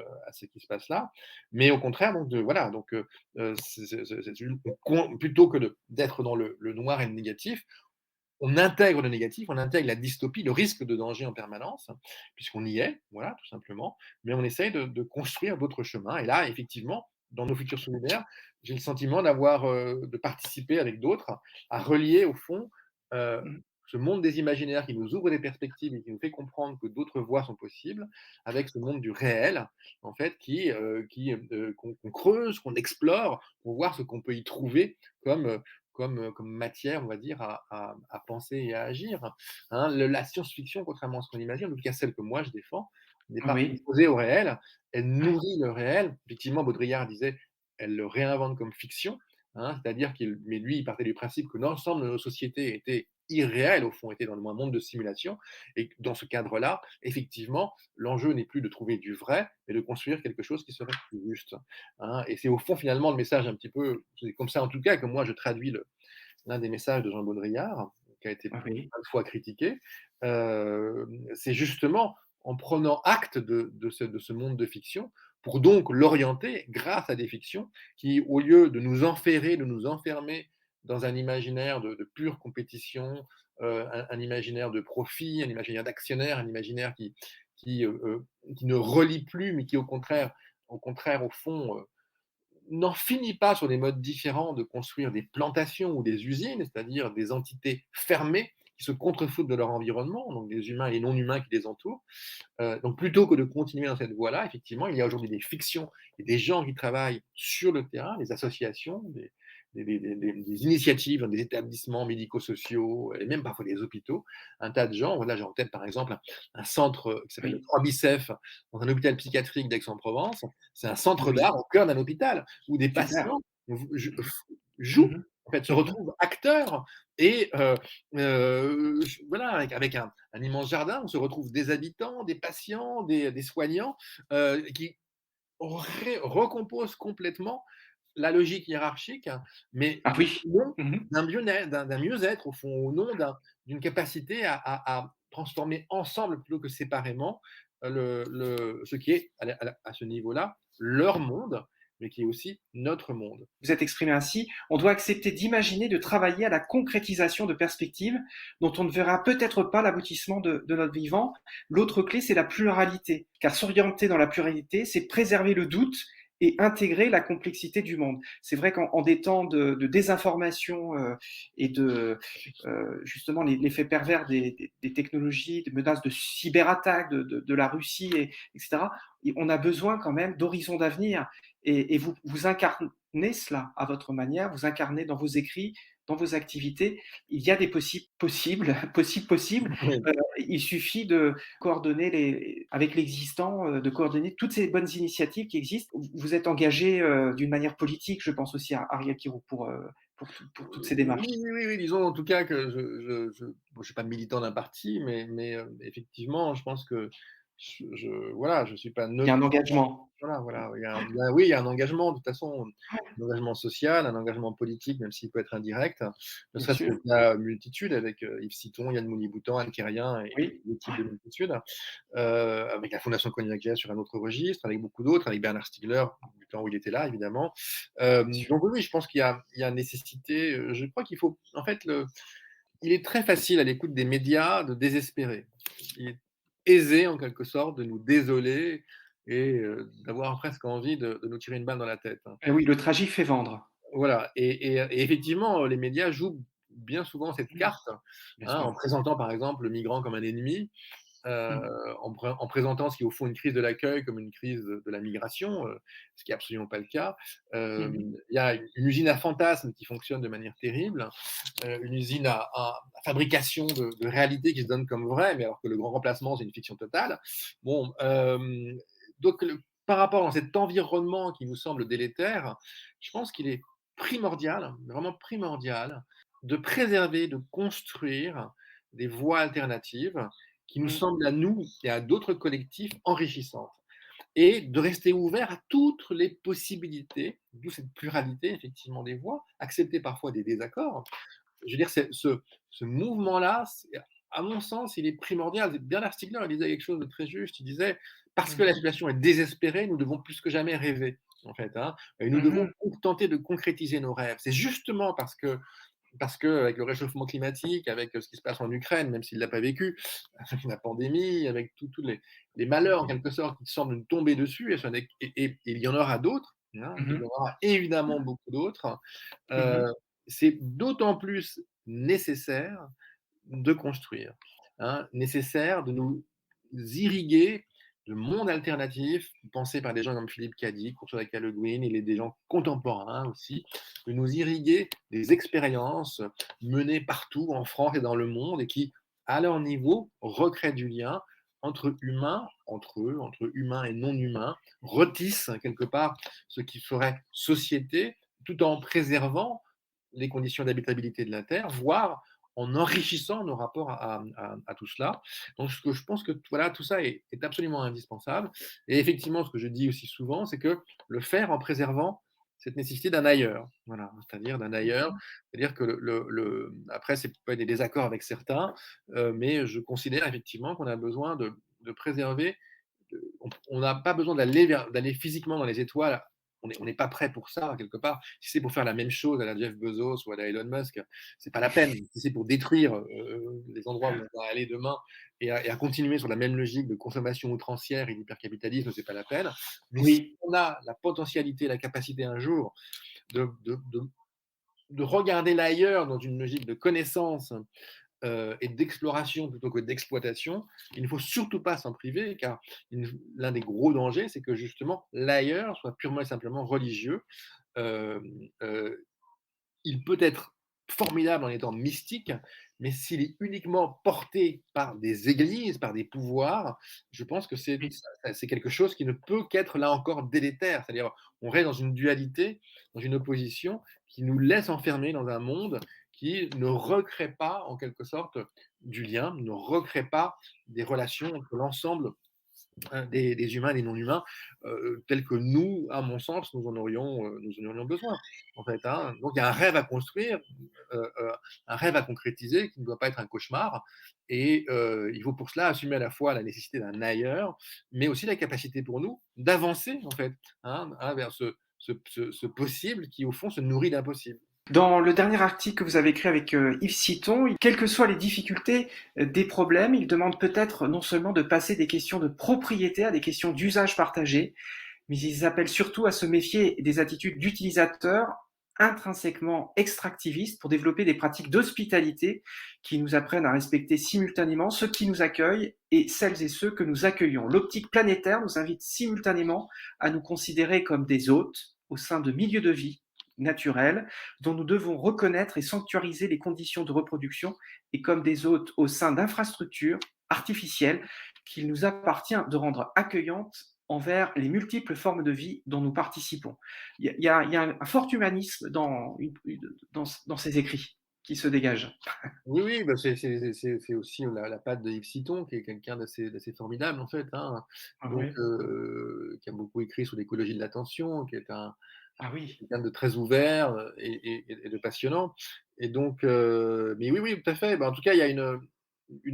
qui se passe là. Mais au contraire, donc, voilà, donc, plutôt que d'être dans le noir et le négatif, on intègre le négatif, on intègre la dystopie, le risque de danger en permanence, puisqu'on y est, voilà, tout simplement, mais on essaye de construire d'autres chemins. Et là, effectivement, dans Nos futurs solidaires, j'ai le sentiment de participer avec d'autres à relier, au fond, euh, mhm. ce monde des imaginaires qui nous ouvre des perspectives et qui nous fait comprendre que d'autres voies sont possibles, avec ce monde du réel, en fait, qu'on creuse, qu'on explore, pour voir ce qu'on peut y trouver comme matière, on va dire, à penser et à agir. Hein, la science-fiction, contrairement à ce qu'on imagine, en tout cas celle que moi je défends, n'est pas Oui. opposée au réel, elle nourrit le réel. Effectivement, Baudrillard disait, elle le réinvente comme fiction, hein, c'est-à-dire mais lui, il partait du principe que l'ensemble de nos sociétés étaient irréelles, au fond, étaient dans un monde de simulation, et dans ce cadre-là, effectivement, l'enjeu n'est plus de trouver du vrai, mais de construire quelque chose qui serait plus juste. Hein. Et c'est au fond, finalement, le message un petit peu, c'est comme ça en tout cas que moi je traduis l'un des messages de Jean Baudrillard, qui a été plein Oui. de fois critiqué, c'est justement en prenant acte de ce monde de fiction, pour donc l'orienter grâce à des fictions qui, au lieu de nous enferrer, de nous enfermer dans un imaginaire de pure compétition, un imaginaire de profit, un imaginaire d'actionnaire, un imaginaire qui ne relie plus, mais qui au contraire, au fond, n'en finit pas sur des modes différents de construire des plantations ou des usines, c'est-à-dire des entités fermées qui se contrefoutent de leur environnement, donc des humains et les non-humains qui les entourent. Donc plutôt que de continuer dans cette voie-là, effectivement, il y a aujourd'hui des fictions et des gens qui travaillent sur le terrain, des associations, des initiatives dans des établissements médico-sociaux et même parfois des hôpitaux, un tas de gens. Voilà, j'ai en tête par exemple un centre qui s'appelle le Oui. 3 Bicef dans un hôpital psychiatrique d'Aix-en-Provence. C'est un centre Oui. d'art au cœur d'un hôpital où des Super. patients jouent, Mmh. en fait, se Mmh. retrouvent acteurs et voilà, avec un immense jardin, on se retrouve des habitants, des patients, des soignants qui recomposent complètement la logique hiérarchique, hein, mais Ah oui. au nom Mmh. d'un mieux-être, au fond, au nom d'une capacité à transformer ensemble plutôt que séparément ce qui est, à ce niveau-là, leur monde, mais qui est aussi notre monde. Vous êtes exprimé ainsi: «On doit accepter d'imaginer, de travailler à la concrétisation de perspectives dont on ne verra peut-être pas l'aboutissement de notre vivant. L'autre clé, c'est la pluralité, car s'orienter dans la pluralité, c'est préserver le doute et intégrer la complexité du monde». C'est vrai qu'en des temps de désinformation, et justement l'effet pervers des technologies, des menaces de cyberattaques de la Russie etc., on a besoin quand même d'horizons d'avenir et vous incarnez cela à votre manière, vous incarnez dans vos écrits, dans vos activités. Il y a des possibles, possibles. Oui. Il suffit de coordonner avec l'existant, de coordonner toutes ces bonnes initiatives qui existent. Vous êtes engagé d'une manière politique, je pense aussi à Ariel Kirou pour toutes ces démarches. Oui, oui, oui, oui, disons en tout cas que bon, je suis pas militant d'un parti, mais effectivement, je pense que voilà, je suis pas Il y a un neutre. engagement. Voilà, voilà, oui, il y a un engagement, de toute façon, un engagement social, un engagement politique, même s'il peut être indirect, ne Bien serait-ce que sûr. via Multitude avec Yves Citon, Yann Moulin-Boutan, Anne Kérien et Oui. l'équipe de Multitude, avec la Fondation Cognac sur un autre registre, avec beaucoup d'autres, avec Bernard Stiegler, du temps où il était là, évidemment. Bien sûr. Donc oui, je pense qu'il y a nécessité, je crois qu'il faut, en fait, il est très facile à l'écoute des médias de désespérer. Il est aisé, en quelque sorte, de nous désoler et d'avoir presque envie de nous tirer une balle dans la tête, hein. Oui, le tragique fait vendre. Voilà, et effectivement, les médias jouent bien souvent cette Mmh. carte, Bien hein, en sûr. présentant, par exemple, le migrant comme un ennemi, Mmh. en présentant ce qui est au fond une crise de l'accueil comme une crise de la migration, ce qui est absolument pas le cas. Mmh. Il y a une usine à fantasmes qui fonctionne de manière terrible, une usine à fabrication de réalités qui se donnent comme vraies, mais alors que le grand remplacement, c'est une fiction totale. Bon, donc par rapport à cet environnement qui nous semble délétère, je pense qu'il est primordial, vraiment primordial, de préserver, de construire des voies alternatives qui nous Mmh. semblent à nous et à d'autres collectifs enrichissantes. Et de rester ouvert à toutes les possibilités, d'où cette pluralité effectivement des voix, accepter parfois des désaccords. Je veux dire, ce mouvement-là, à mon sens, il est primordial. Bernard Stiegler, il disait quelque chose de très juste. Il disait, parce que la Mmh. situation est désespérée, nous devons plus que jamais rêver, en fait, hein, et nous devons Mmh. tenter de concrétiser nos rêves. C'est justement parce qu'avec le réchauffement climatique, avec ce qui se passe en Ukraine, même s'il ne l'a pas vécu, avec la pandémie, avec tous les malheurs en quelque sorte qui semblent nous tomber dessus, et il y en aura d'autres, hein, il y Mmh. en aura évidemment beaucoup d'autres, Mmh. c'est d'autant plus nécessaire de construire, hein, nécessaire de nous irriguer de mondes alternatifs, pensés par des gens comme Philippe Cadic, Ursula K. Le Guin, et des gens contemporains aussi, de nous irriguer des expériences menées partout en France et dans le monde et qui, à leur niveau, recréent du lien entre humains, entre eux, entre humains et non humains, retissent quelque part ce qui ferait société, tout en préservant les conditions d'habitabilité de la Terre, voire en enrichissant nos rapports à tout cela. Donc, je pense que voilà, tout ça est absolument indispensable. Et effectivement, ce que je dis aussi souvent, c'est que le faire en préservant cette nécessité d'un ailleurs. Voilà, c'est-à-dire d'un ailleurs. C'est-à-dire que après, c'est peut-être des désaccords avec certains, mais je considère effectivement qu'on a besoin de préserver. On n'a pas besoin d'aller physiquement dans les étoiles. On n'est pas prêt pour ça, quelque part. Si c'est pour faire la même chose à la Jeff Bezos ou à la Elon Musk, c'est pas la peine. Si c'est pour détruire les endroits où on va aller demain et à continuer sur la même logique de consommation outrancière et d'hypercapitalisme, c'est pas la peine. Mais si on a la potentialité, la capacité un jour de regarder l'ailleurs dans une logique de connaissance et d'exploration plutôt que d'exploitation, il ne faut surtout pas s'en priver, car l'un des gros dangers, c'est que justement l'ailleurs soit purement et simplement religieux. Euh, euh, il peut être formidable en étant mystique, mais s'il est uniquement porté par des églises, par des pouvoirs, je pense que c'est quelque chose qui ne peut qu'être là encore délétère. C'est-à-dire, on reste dans une dualité, dans une opposition qui nous laisse enfermer dans un monde qui ne recrée pas, en quelque sorte, du lien, ne recrée pas des relations entre l'ensemble des humains et des non-humains, tels que nous, à mon sens, nous en aurions besoin. En fait, hein. Donc il y a un rêve à construire, un rêve à concrétiser qui ne doit pas être un cauchemar. Et il faut pour cela assumer à la fois la nécessité d'un ailleurs, mais aussi la capacité pour nous d'avancer, en fait, vers ce possible qui, au fond, se nourrit d'impossible. Dans le dernier article que vous avez écrit avec Yves Citon, quelles que soient les difficultés des problèmes, il demande peut-être non seulement de passer des questions de propriété à des questions d'usage partagé, mais ils appellent surtout à se méfier des attitudes d'utilisateurs intrinsèquement extractivistes pour développer des pratiques d'hospitalité qui nous apprennent à respecter simultanément ceux qui nous accueillent et celles et ceux que nous accueillons. L'optique planétaire nous invite simultanément à nous considérer comme des hôtes au sein de milieux de vie naturels dont nous devons reconnaître et sanctuariser les conditions de reproduction et comme des hôtes au sein d'infrastructures artificielles qu'il nous appartient de rendre accueillantes envers les multiples formes de vie dont nous participons. Il y a un fort humanisme dans ces écrits qui se dégage. Oui, bah c'est aussi la patte de Yves Citon, qui est quelqu'un d'assez formidable, en fait, hein. Ah Donc, oui. qui a beaucoup écrit sur l'écologie de l'attention, qui est Ah oui. quelqu'un de très ouvert et de passionnant. Et donc, mais oui, tout à fait. Bah, en tout cas, il y a une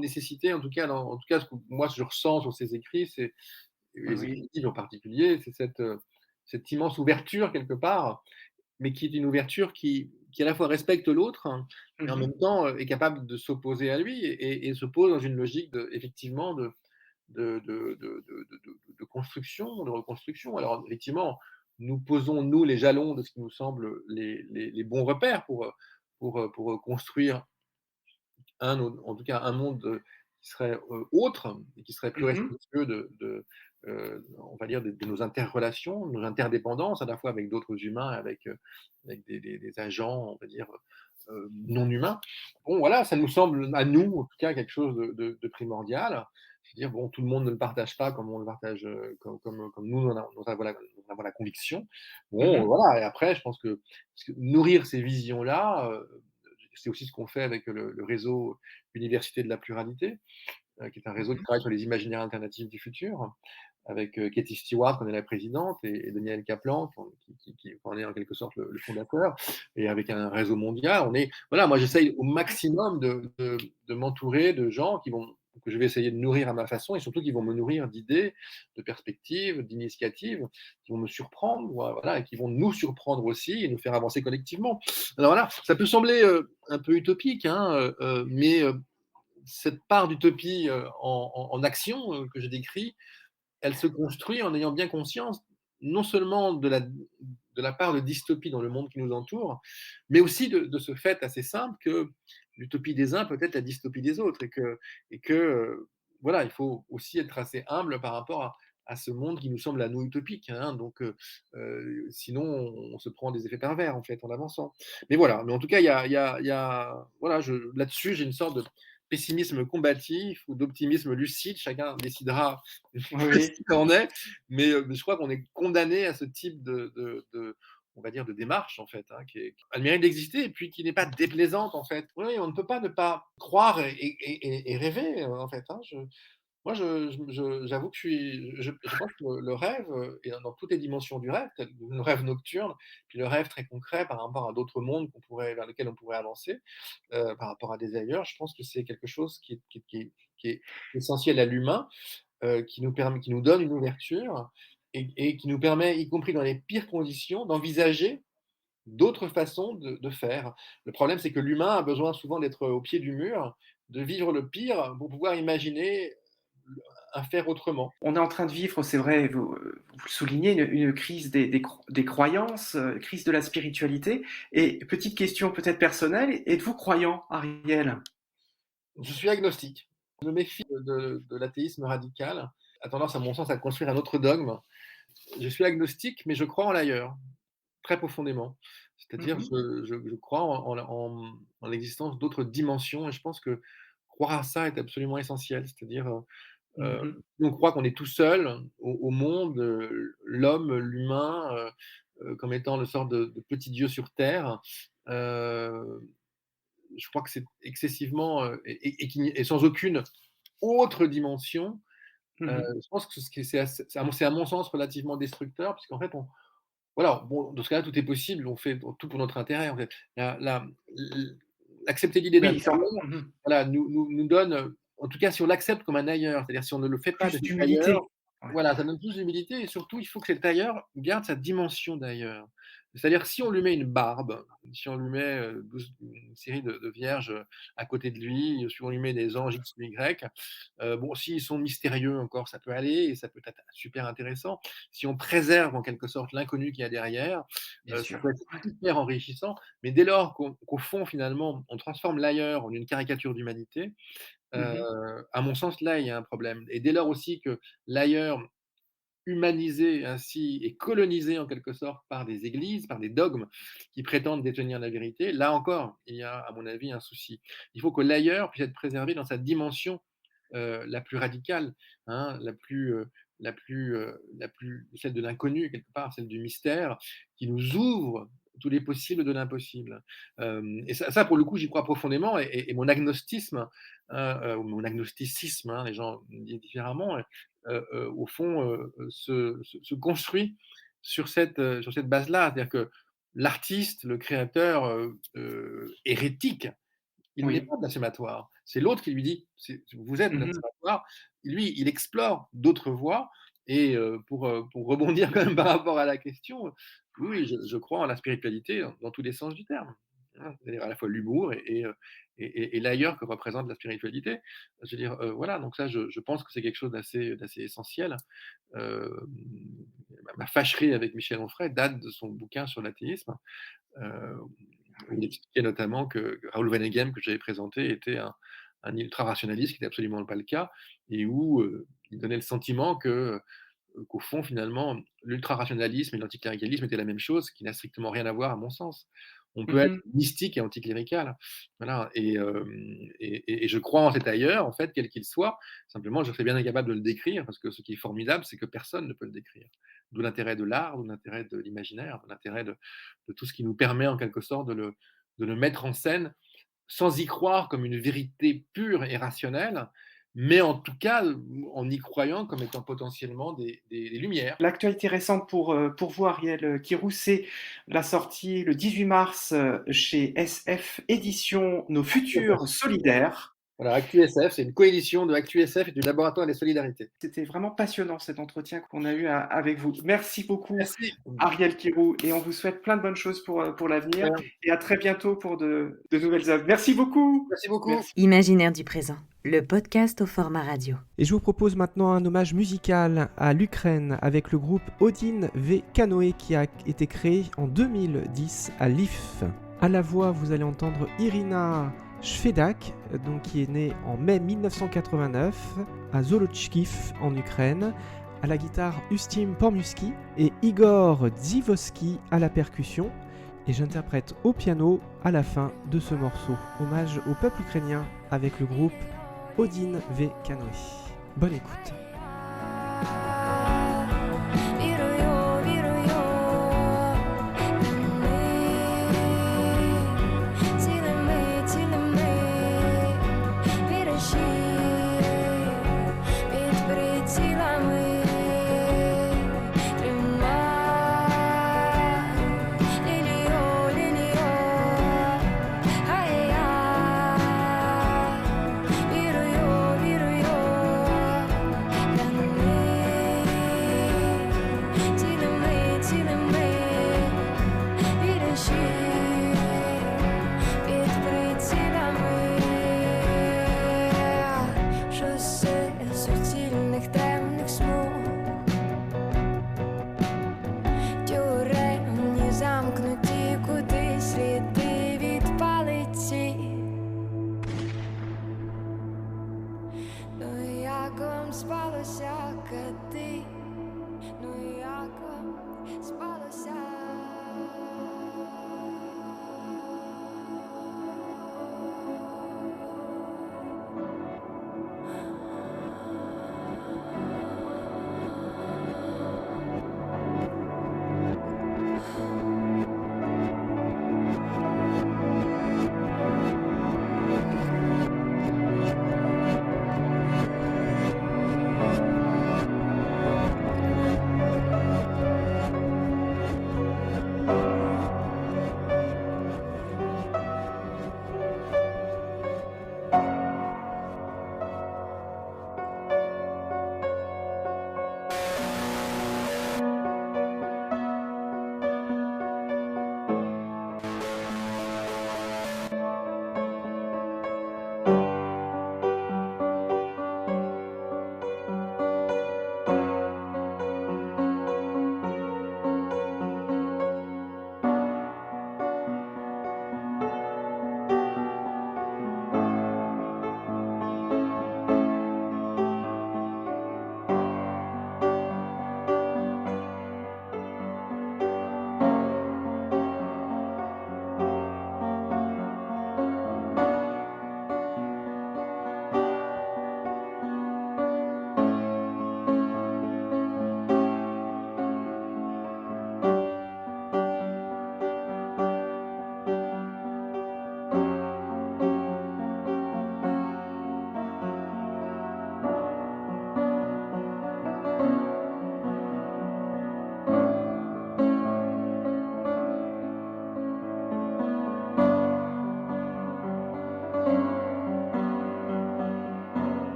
nécessité, en tout cas, en tout cas, ce que moi je ressens sur ses écrits, c'est Ah les oui. écrits en particulier, c'est cette immense ouverture quelque part, mais qui est une ouverture qui à la fois respecte l'autre, hein, et en Mhm. même temps est capable de s'opposer à lui et se pose dans une logique effectivement de construction, de reconstruction. Alors effectivement, nous posons, nous, les jalons de ce qui nous semble les bons repères pour construire en tout cas un monde qui serait autre et qui serait plus Mhm. respectueux on va dire, de nos interrelations, de nos interdépendances, à la fois avec d'autres humains, avec des agents, on va dire, non humains. Bon, voilà, ça nous semble, à nous, en tout cas, quelque chose de primordial. C'est-à-dire, bon, tout le monde ne le partage pas comme on le partage, comme nous, on avons la conviction. Bon, Mhm. voilà, et après, je pense que nourrir ces visions-là, c'est aussi ce qu'on fait avec le réseau Université de la pluralité, qui est un réseau qui Mhm. travaille sur les imaginaires alternatifs du futur, avec Katie Stewart, qui en est la présidente, et Daniel Kaplan, qui en est en quelque sorte le fondateur, et avec un réseau mondial. Voilà, moi j'essaye au maximum de m'entourer de gens que je vais essayer de nourrir à ma façon, et surtout qui vont me nourrir d'idées, de perspectives, d'initiatives, qui vont me surprendre, voilà, et qui vont nous surprendre aussi, et nous faire avancer collectivement. Alors voilà, ça peut sembler un peu utopique, hein, mais cette part d'utopie en action que je décris, elle se construit en ayant bien conscience non seulement de de la part de dystopie dans le monde qui nous entoure, mais aussi de ce fait assez simple que l'utopie des uns peut être la dystopie des autres et que voilà, il faut aussi être assez humble par rapport à ce monde qui nous semble à nous utopique, hein, donc sinon on se prend des effets pervers en fait en avançant. Mais voilà, mais en tout cas voilà, là-dessus j'ai une sorte de pessimisme combatif ou d'optimisme lucide, chacun décidera ce Oui. qu'il en est, mais je crois qu'on est condamné à ce type on va dire de démarche en fait, hein, a le mérite d'exister et puis qui n'est pas déplaisante en fait. Oui, on ne peut pas ne pas croire et rêver en fait, hein. Moi, j'avoue que je pense que le rêve, et dans toutes les dimensions du rêve, tel le rêve nocturne, puis le rêve très concret par rapport à d'autres mondes vers lesquels on pourrait avancer, par rapport à des ailleurs, je pense que c'est quelque chose qui est essentiel à l'humain, qui nous donne une ouverture et qui nous permet, y compris dans les pires conditions, d'envisager d'autres façons de faire. Le problème, c'est que l'humain a besoin souvent d'être au pied du mur, de vivre le pire pour pouvoir imaginer à faire autrement. On est en train de vivre, c'est vrai, vous le soulignez, une crise des croyances, crise de la spiritualité. Et petite question peut-être personnelle, êtes-vous croyant, Ariel? Je suis agnostique. Je me méfie de l'athéisme radical, a tendance, à mon sens, à construire un autre dogme. Je suis agnostique, mais je crois en l'ailleurs, très profondément. C'est-à-dire, Mmh. je crois en l'existence d'autres dimensions et je pense que croire à ça est absolument essentiel. C'est-à-dire, Mmh. on croit qu'on est tout seul au monde, l'homme, l'humain, comme étant le sort de petit Dieu sur terre. Heu, je crois que c'est excessivement, et sans aucune autre dimension. Mmh. Je pense que c'est à mon sens relativement destructeur puisqu'en fait voilà, bon, dans ce cas-là, tout est possible, on fait tout pour notre intérêt, en fait. Accepter l'idée d'un Oui, ça ailleurs, mmh. voilà, nous donne, en tout cas, si on l'accepte comme un ailleurs, c'est-à-dire si on ne le fait pas de Plus cet d'humilité. ailleurs, Ouais. voilà, ça donne plus d'humilité et surtout, il faut que cet ailleurs garde sa dimension d'ailleurs. C'est-à-dire que si on lui met une barbe, si on lui met, 12 une série de vierges, à côté de lui, si on lui met des anges X ou Y, bon, s'ils sont mystérieux encore, ça peut aller et ça peut être super intéressant. Si on préserve en quelque sorte l'inconnu qu'il y a derrière, Bien ça sûr. peut être Ouais. hyper enrichissant. Mais dès lors qu'au fond, finalement, on transforme l'ailleurs en une caricature d'humanité, Mmh. à mon sens, là, il y a un problème. Et dès lors aussi que l'ailleurs humanisé ainsi et colonisé en quelque sorte par des églises, par des dogmes qui prétendent détenir la vérité, là encore, il y a, à mon avis, un souci. Il faut que l'ailleurs puisse être préservé dans sa dimension la plus radicale, hein, celle de l'inconnu quelque part, celle du mystère, qui nous ouvre tous les possibles de l'impossible. Et ça, pour le coup, j'y crois profondément. Et mon agnostisme, ou mon agnosticisme, hein, les gens le disent différemment, au fond, se construit sur cette base-là. C'est-à-dire que l'artiste, le créateur hérétique, il n'est Oui. pas blasphématoire. C'est l'autre qui lui dit: Vous êtes Mmh. blasphématoire. Lui, il explore d'autres voies. Et pour rebondir quand même par rapport à la question, oui, je crois en la spiritualité dans tous les sens du terme. Hein, c'est-à-dire à la fois l'humour et l'ailleurs que représente la spiritualité. Je veux dire, voilà, donc ça, je pense que c'est quelque chose d'assez essentiel. Euh, ma fâcherie avec Michel Onfray date de son bouquin sur l'athéisme, où il expliquait notamment que Raoul Vaneigem, que j'avais présenté, était un ultra-rationaliste, qui n'était absolument pas le cas, et où il donnait le sentiment qu'au fond, finalement, l'ultra-rationalisme et l'anticléricalisme étaient la même chose, qui n'a strictement rien à voir, à mon sens. On peut être Mmh. mystique et anticlérical. Voilà. Et je crois en cet ailleurs, en fait, quel qu'il soit. Simplement, je serais bien incapable de le décrire, parce que ce qui est formidable, c'est que personne ne peut le décrire. D'où l'intérêt de l'art, d'où l'intérêt de l'imaginaire, d'où l'intérêt de tout ce qui nous permet, en quelque sorte, de le mettre en scène sans y croire comme une vérité pure et rationnelle, mais en tout cas en y croyant comme étant potentiellement des lumières. L'actualité récente pour vous, Ariel Kirou, c'est la sortie le 18 mars chez SF Éditions Nos Futurs Solidaires. Voilà, ActuSF, c'est une coalition de ActuSF et du Laboratoire des Solidarités. C'était vraiment passionnant cet entretien qu'on a eu avec vous. Merci beaucoup, Merci. Ariel Kirou, et on vous souhaite plein de bonnes choses pour l'avenir. Ouais. Et à très bientôt pour de nouvelles œuvres. Merci beaucoup. Merci beaucoup. Merci. Imaginaire du présent, le podcast au format radio. Et je vous propose maintenant un hommage musical à l'Ukraine avec le groupe Odin V Canoë qui a été créé en 2010 à Lviv. À la voix, vous allez entendre Irina Shvedak, donc qui est née en mai 1989 à Zolochkiv en Ukraine. À la guitare, Ustim Pormuski et Igor Dzivoski à la percussion. Et j'interprète au piano à la fin de ce morceau. Hommage au peuple ukrainien avec le groupe Odin V Canoë. Bonne écoute.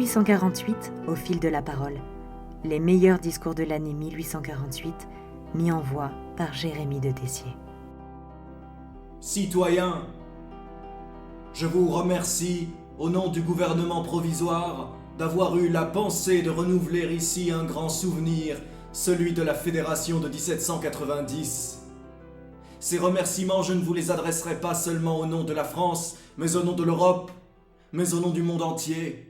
1848, au fil de la parole. Les meilleurs discours de l'année 1848, mis en voix par Jérémie de Tessier. Citoyens, je vous remercie, au nom du gouvernement provisoire, d'avoir eu la pensée de renouveler ici un grand souvenir, celui de la Fédération de 1790. Ces remerciements, je ne vous les adresserai pas seulement au nom de la France, mais au nom de l'Europe, mais au nom du monde entier.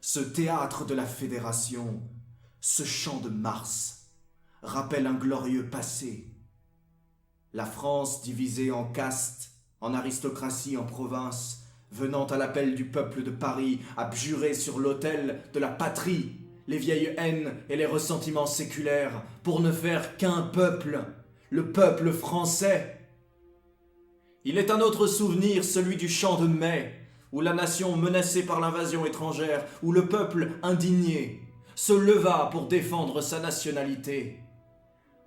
Ce théâtre de la Fédération, ce champ de Mars, rappelle un glorieux passé. La France divisée en castes, en aristocratie, en provinces, venant à l'appel du peuple de Paris, abjurer sur l'autel de la patrie les vieilles haines et les ressentiments séculaires pour ne faire qu'un peuple, le peuple français. Il est un autre souvenir, celui du Champ de Mai, où la nation menacée par l'invasion étrangère, où le peuple indigné se leva pour défendre sa nationalité.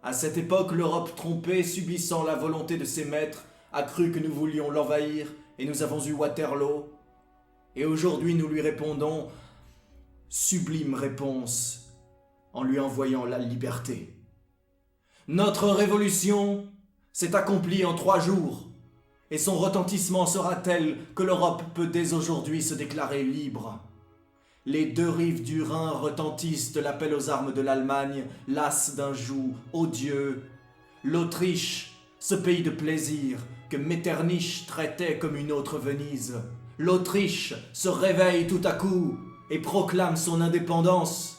À cette époque, l'Europe trompée, subissant la volonté de ses maîtres, a cru que nous voulions l'envahir et nous avons eu Waterloo. Et aujourd'hui, nous lui répondons, sublime réponse, en lui envoyant la liberté. Notre révolution s'est accomplie en 3 jours, et son retentissement sera tel que l'Europe peut dès aujourd'hui se déclarer libre. Les 2 rives du Rhin retentissent de l'appel aux armes de l'Allemagne, las d'un joug odieux. L'Autriche, ce pays de plaisir que Metternich traitait comme une autre Venise. L'Autriche se réveille tout à coup et proclame son indépendance.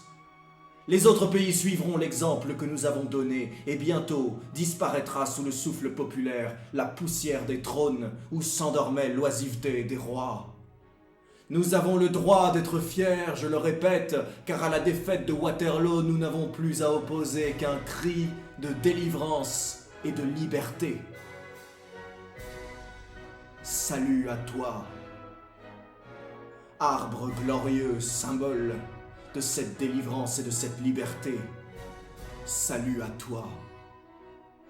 Les autres pays suivront l'exemple que nous avons donné et bientôt disparaîtra sous le souffle populaire la poussière des trônes où s'endormait l'oisiveté des rois. Nous avons le droit d'être fiers, je le répète, car à la défaite de Waterloo, nous n'avons plus à opposer qu'un cri de délivrance et de liberté. Salut à toi, arbre glorieux, symbole de cette délivrance et de cette liberté. Salut à toi.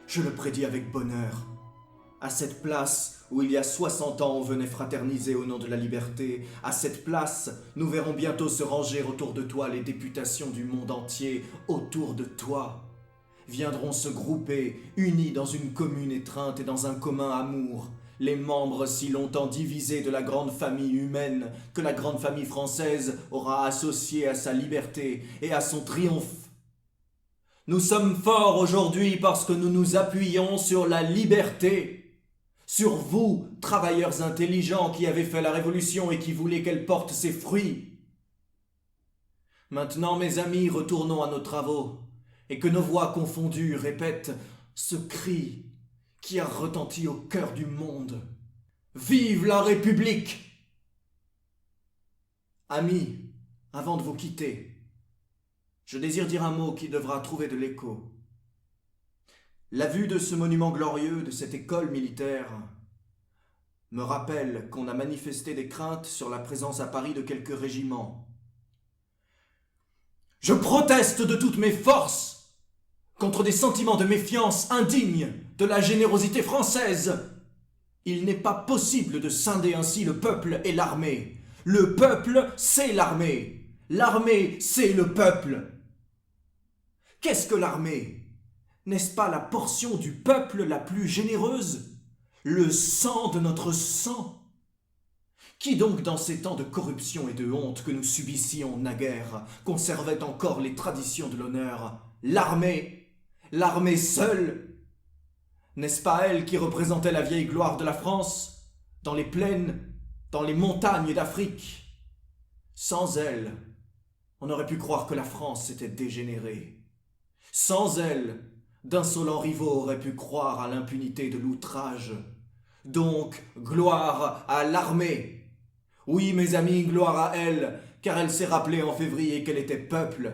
Je le prédis avec bonheur. À cette place où il y a 60 ans on venait fraterniser au nom de la liberté, à cette place, nous verrons bientôt se ranger autour de toi les députations du monde entier, autour de toi. Viendront se grouper, unis dans une commune étreinte et dans un commun amour, les membres si longtemps divisés de la grande famille humaine que la grande famille française aura associée à sa liberté et à son triomphe. Nous sommes forts aujourd'hui parce que nous nous appuyons sur la liberté, sur vous, travailleurs intelligents qui avez fait la révolution et qui voulaient qu'elle porte ses fruits. Maintenant, mes amis, retournons à nos travaux et que nos voix confondues répètent ce cri qui a retenti au cœur du monde. Vive la République! Amis, avant de vous quitter, je désire dire un mot qui devra trouver de l'écho. La vue de ce monument glorieux, de cette école militaire, me rappelle qu'on a manifesté des craintes sur la présence à Paris de quelques régiments. Je proteste de toutes mes forces contre des sentiments de méfiance indignes de la générosité française. Il n'est pas possible de scinder ainsi le peuple et l'armée. Le peuple, c'est l'armée. L'armée, c'est le peuple. Qu'est-ce que l'armée? N'est-ce pas la portion du peuple la plus généreuse? Le sang de notre sang? Qui donc, dans ces temps de corruption et de honte que nous subissions naguère, conservait encore les traditions de l'honneur? L'armée. L'armée seule. N'est-ce pas elle qui représentait la vieille gloire de la France, dans les plaines, dans les montagnes d'Afrique? Sans elle, on aurait pu croire que la France s'était dégénérée. Sans elle, d'insolents rivaux auraient pu croire à l'impunité de l'outrage. Donc, gloire à l'armée. Oui, mes amis, gloire à elle, car elle s'est rappelée en février qu'elle était peuple,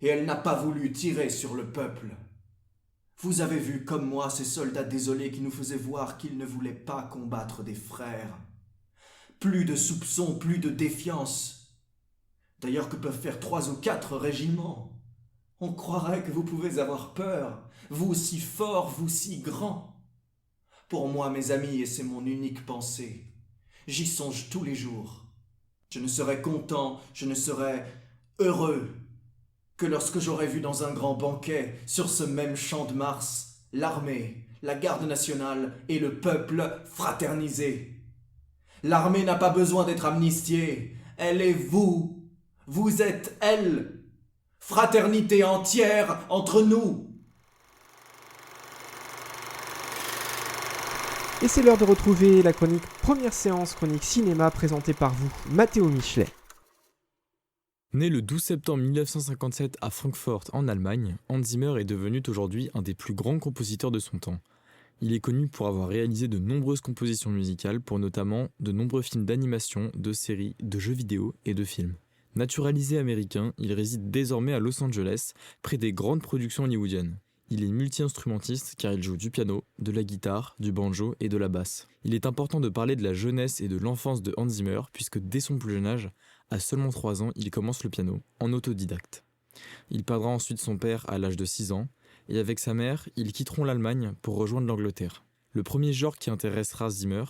et elle n'a pas voulu tirer sur le peuple. Vous avez vu comme moi ces soldats désolés qui nous faisaient voir qu'ils ne voulaient pas combattre des frères. Plus de soupçons, plus de défiance. D'ailleurs, que peuvent faire 3 ou 4 régiments? On croirait que vous pouvez avoir peur, vous si fort, vous si grand. Pour moi, mes amis, et c'est mon unique pensée, j'y songe tous les jours. Je ne serai content, je ne serai heureux que lorsque j'aurai vu dans un grand banquet, sur ce même champ de Mars, l'armée, la garde nationale et le peuple fraternisés. L'armée n'a pas besoin d'être amnistiée, elle est vous, vous êtes elle. Fraternité entière entre nous. Et c'est l'heure de retrouver la chronique Première séance, chronique cinéma présentée par vous, Mathéo Michelet. Né le 12 septembre 1957 à Francfort en Allemagne, Hans Zimmer est devenu aujourd'hui un des plus grands compositeurs de son temps. Il est connu pour avoir réalisé de nombreuses compositions musicales pour notamment de nombreux films d'animation, de séries, de jeux vidéo et de films. Naturalisé américain, il réside désormais à Los Angeles, près des grandes productions hollywoodiennes. Il est multi-instrumentiste car il joue du piano, de la guitare, du banjo et de la basse. Il est important de parler de la jeunesse et de l'enfance de Hans Zimmer puisque dès son plus jeune âge, à seulement 3 ans, il commence le piano, en autodidacte. Il perdra ensuite son père à l'âge de 6 ans et avec sa mère, ils quitteront l'Allemagne pour rejoindre l'Angleterre. Le premier genre qui intéressera Zimmer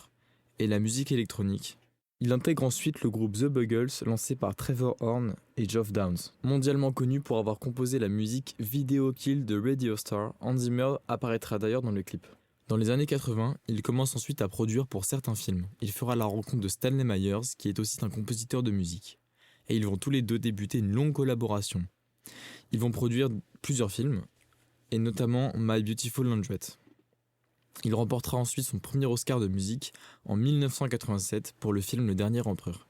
est la musique électronique. Il intègre ensuite le groupe The Buggles lancé par Trevor Horn et Geoff Downes. Mondialement connu pour avoir composé la musique Video Kill de Radio Star, Hans Zimmer apparaîtra d'ailleurs dans le clip. Dans les années 80, il commence ensuite à produire pour certains films. Il fera la rencontre de Stanley Myers, qui est aussi un compositeur de musique. Et ils vont tous les deux débuter une longue collaboration. Ils vont produire plusieurs films, et notamment My Beautiful Laundrette. Il remportera ensuite son premier Oscar de musique en 1987 pour le film Le Dernier Empereur.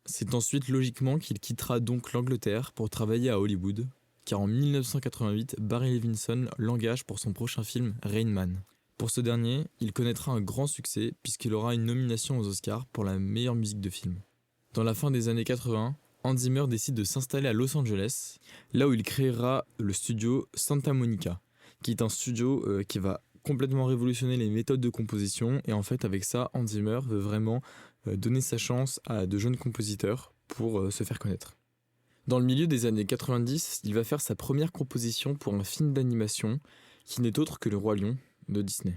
C'est ensuite logiquement qu'il quittera donc l'Angleterre pour travailler à Hollywood, car en 1988, Barry Levinson l'engage pour son prochain film Rain Man. Pour ce dernier, il connaîtra un grand succès puisqu'il aura une nomination aux Oscars pour la meilleure musique de film. Dans la fin des années 80, Hans Zimmer décide de s'installer à Los Angeles, là où il créera le studio Santa Monica, qui est un studio qui va complètement révolutionner les méthodes de composition et en fait avec ça Hans Zimmer veut vraiment donner sa chance à de jeunes compositeurs pour se faire connaître. Dans le milieu des années 90, il va faire sa première composition pour un film d'animation qui n'est autre que Le Roi Lion de Disney.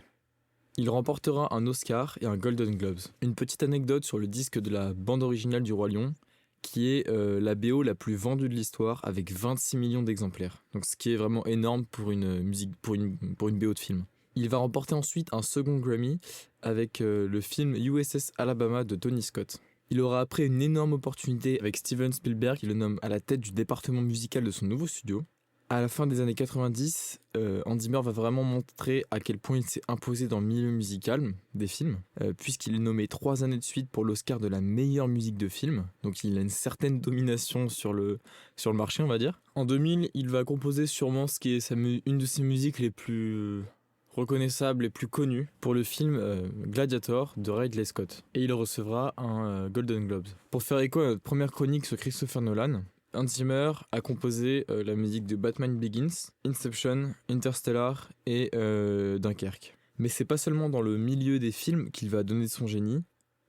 Il remportera un Oscar et un Golden Globes. Une petite anecdote sur le disque de la bande originale du Roi Lion qui est la BO la plus vendue de l'histoire avec 26 millions d'exemplaires. Donc ce qui est vraiment énorme pour une musique pour une BO de film. Il va remporter ensuite un second Grammy avec le film USS Alabama de Tony Scott. Il aura après une énorme opportunité avec Steven Spielberg qui le nomme à la tête du département musical de son nouveau studio. À la fin des années 90, Hans Zimmer va vraiment montrer à quel point il s'est imposé dans le milieu musical des films, puisqu'il est nommé 3 années de suite pour l'Oscar de la meilleure musique de film. Donc il a une certaine domination sur le marché, on va dire. En 2000, il va composer sûrement ce qui est une de ses musiques les plus reconnaissable et plus connu pour le film Gladiator de Ridley Scott. Et il recevra un Golden Globe. Pour faire écho à notre première chronique sur Christopher Nolan, Hans Zimmer a composé la musique de Batman Begins, Inception, Interstellar et Dunkerque. Mais c'est pas seulement dans le milieu des films qu'il va donner son génie,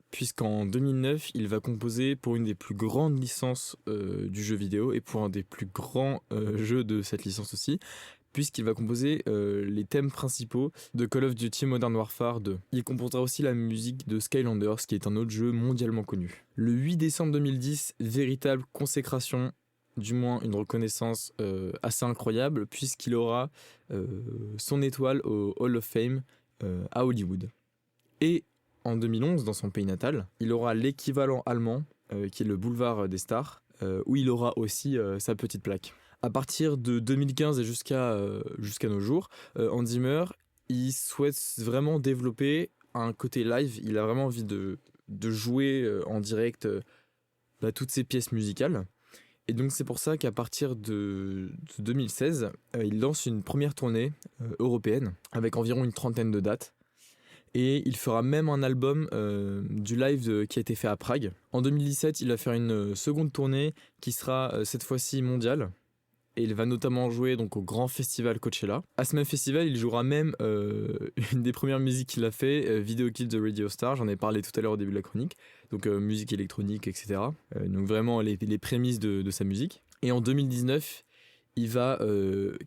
puisqu'en 2009, il va composer pour une des plus grandes licences du jeu vidéo et pour un des plus grands jeux de cette licence aussi, puisqu'il va composer les thèmes principaux de Call of Duty Modern Warfare 2. Il composera aussi la musique de Skylanders, qui est un autre jeu mondialement connu. Le 8 décembre 2010, véritable consécration, du moins une reconnaissance assez incroyable, puisqu'il aura son étoile au Hall of Fame à Hollywood. Et en 2011, dans son pays natal, il aura l'équivalent allemand, qui est le boulevard des Stars, où il aura aussi sa petite plaque. À partir de 2015 et jusqu'à nos jours, Hans Zimmer, il souhaite vraiment développer un côté live. Il a vraiment envie de jouer en direct toutes ses pièces musicales. Et donc c'est pour ça qu'à partir de 2016, il lance une première tournée européenne avec environ une 30aine de dates. Et il fera même un album du live qui a été fait à Prague. En 2017, il va faire une seconde tournée qui sera cette fois-ci mondiale. Et il va notamment jouer donc au grand festival Coachella. À ce même festival, il jouera même une des premières musiques qu'il a fait, Video Kill de Radio Star, j'en ai parlé tout à l'heure au début de la chronique, donc musique électronique, etc. Donc vraiment les prémices de sa musique. Et en 2019, il va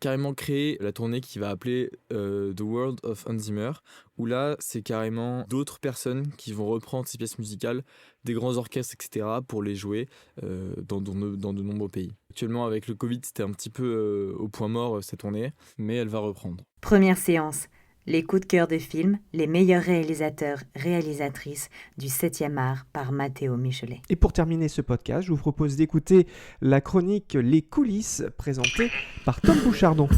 carrément créer la tournée qu'il va appeler The World of Hans Zimmer, où là, c'est carrément d'autres personnes qui vont reprendre ces pièces musicales, des grands orchestres, etc., pour les jouer dans de nombreux pays. Actuellement, avec le Covid, c'était un petit peu au point mort, cette tournée, mais elle va reprendre. Première séance. Les coups de cœur de films, les meilleurs réalisateurs, réalisatrices du 7e art par Matteo Michelet. Et pour terminer ce podcast, je vous propose d'écouter la chronique Les coulisses présentée par Tom Bouchardon.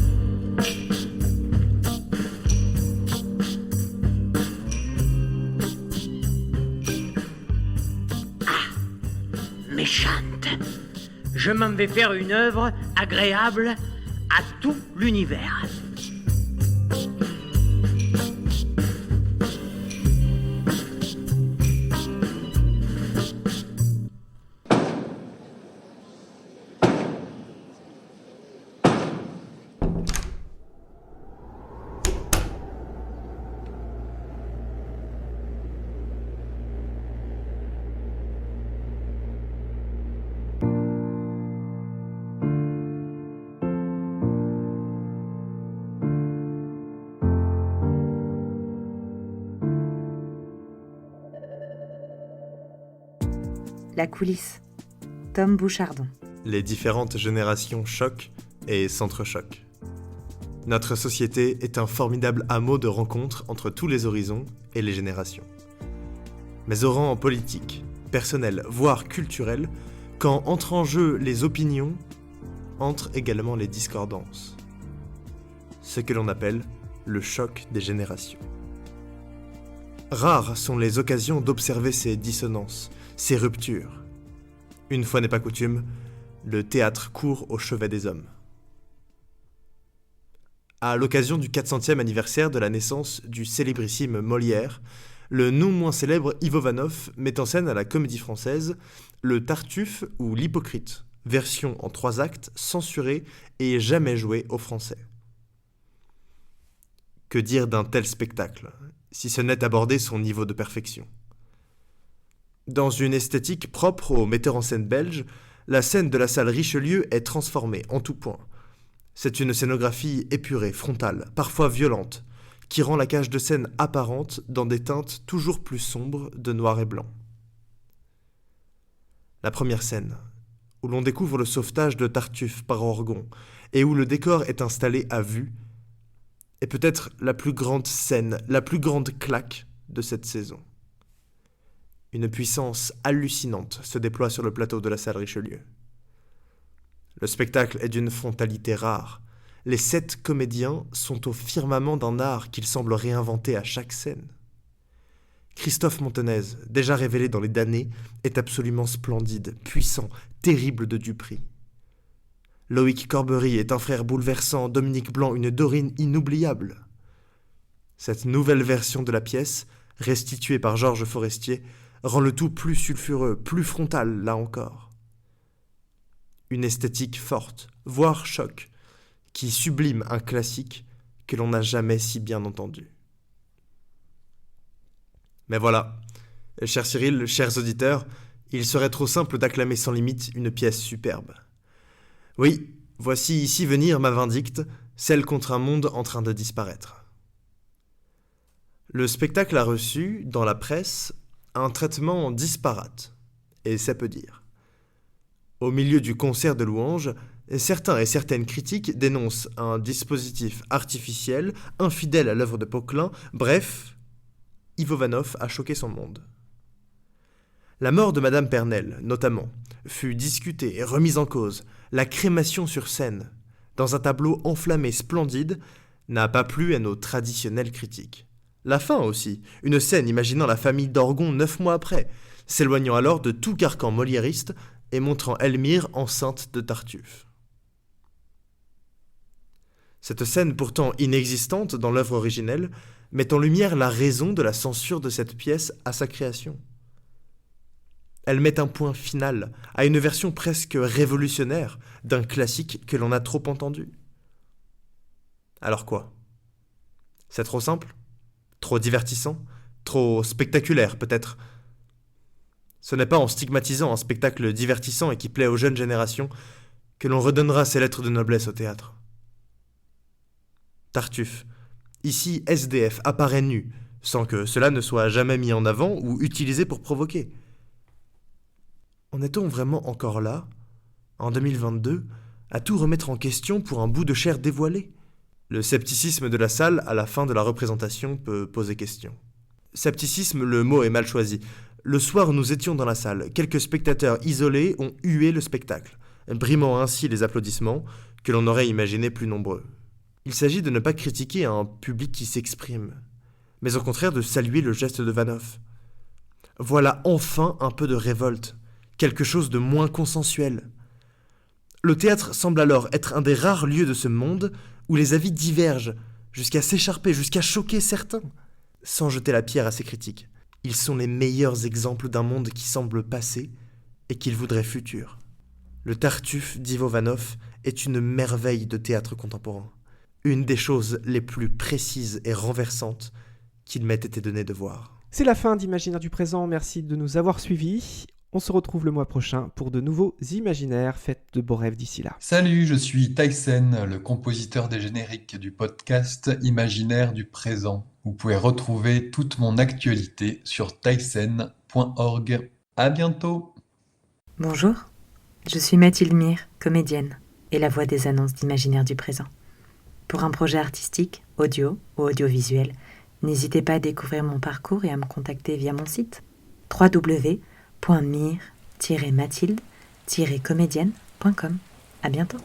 Méchante. Je m'en vais faire une œuvre agréable à tout l'univers. La coulisse. Tom Bouchardon. Les différentes générations choquent et s'entrechoquent. Notre société est un formidable hameau de rencontres entre tous les horizons et les générations. Mais au rang politique, personnel, voire culturel, quand entrent en jeu les opinions, entrent également les discordances. Ce que l'on appelle le choc des générations. Rares sont les occasions d'observer ces dissonances, ces ruptures. Une fois n'est pas coutume, le théâtre court au chevet des hommes. À l'occasion du 400e anniversaire de la naissance du célébrissime Molière, le non moins célèbre Ivo Vanov met en scène à la Comédie Française le Tartuffe ou l'Hypocrite, version en 3 actes, censurée et jamais jouée aux Français. Que dire d'un tel spectacle, si ce n'est aborder son niveau de perfection? Dans une esthétique propre au metteur en scène belge, la scène de la salle Richelieu est transformée en tout point. C'est une scénographie épurée, frontale, parfois violente, qui rend la cage de scène apparente dans des teintes toujours plus sombres de noir et blanc. La première scène, où l'on découvre le sauvetage de Tartuffe par Orgon, et où le décor est installé à vue, est peut-être la plus grande scène, la plus grande claque de cette saison. Une puissance hallucinante se déploie sur le plateau de la salle Richelieu. Le spectacle est d'une frontalité rare. Les 7 comédiens sont au firmament d'un art qu'ils semblent réinventer à chaque scène. Christophe Montenez, déjà révélé dans Les Damnés, est absolument splendide, puissant, terrible de Dupri. Loïc Corbery est un frère bouleversant, Dominique Blanc une Dorine inoubliable. Cette nouvelle version de la pièce, restituée par Georges Forestier, rend le tout plus sulfureux, plus frontal, là encore. Une esthétique forte, voire choc, qui sublime un classique que l'on n'a jamais si bien entendu. Mais voilà, cher Cyril, chers auditeurs, il serait trop simple d'acclamer sans limite une pièce superbe. Oui, voici ici venir ma vindicte, celle contre un monde en train de disparaître. Le spectacle a reçu, dans la presse, un traitement disparate, et ça peut dire. Au milieu du concert de louanges, certains et certaines critiques dénoncent un dispositif artificiel, infidèle à l'œuvre de Poquelin, bref, Ivo Vanov a choqué son monde. La mort de Madame Pernelle, notamment, fut discutée et remise en cause. La crémation sur scène, dans un tableau enflammé splendide, n'a pas plu à nos traditionnels critiques. La fin aussi, une scène imaginant la famille d'Orgon 9 mois après, s'éloignant alors de tout carcan moliériste et montrant Elmire enceinte de Tartuffe. Cette scène pourtant inexistante dans l'œuvre originelle met en lumière la raison de la censure de cette pièce à sa création. Elle met un point final à une version presque révolutionnaire d'un classique que l'on a trop entendu. Alors quoi? C'est trop simple? Trop divertissant? Trop spectaculaire, peut-être? Ce n'est pas en stigmatisant un spectacle divertissant et qui plaît aux jeunes générations que l'on redonnera ces lettres de noblesse au théâtre. Tartuffe. Ici, SDF apparaît nu, sans que cela ne soit jamais mis en avant ou utilisé pour provoquer. En est-on vraiment encore là, en 2022, à tout remettre en question pour un bout de chair dévoilé ? Le scepticisme de la salle à la fin de la représentation peut poser question. Scepticisme, le mot est mal choisi. Le soir où nous étions dans la salle, quelques spectateurs isolés ont hué le spectacle, brimant ainsi les applaudissements que l'on aurait imaginé plus nombreux. Il s'agit de ne pas critiquer un public qui s'exprime, mais au contraire de saluer le geste de Vanoff. Voilà enfin un peu de révolte, quelque chose de moins consensuel. Le théâtre semble alors être un des rares lieux de ce monde où les avis divergent, jusqu'à s'écharper, jusqu'à choquer certains. Sans jeter la pierre à ces critiques, ils sont les meilleurs exemples d'un monde qui semble passé et qu'il voudrait futur. Le Tartuffe d'Ivo Vanoff est une merveille de théâtre contemporain, une des choses les plus précises et renversantes qu'il m'ait été donné de voir. C'est la fin d'Imaginaire du présent, merci de nous avoir suivis. On se retrouve le mois prochain pour de nouveaux imaginaires. Faites de beaux rêves d'ici là. Salut, je suis Tyson, le compositeur des génériques du podcast Imaginaire du présent. Vous pouvez retrouver toute mon actualité sur tyson.org. À bientôt. Bonjour, je suis Mathilde Mire, comédienne, et la voix des annonces d'Imaginaire du présent. Pour un projet artistique, audio ou audiovisuel, n'hésitez pas à découvrir mon parcours et à me contacter via mon site www.mire-mathilde-comédienne.com. À bientôt.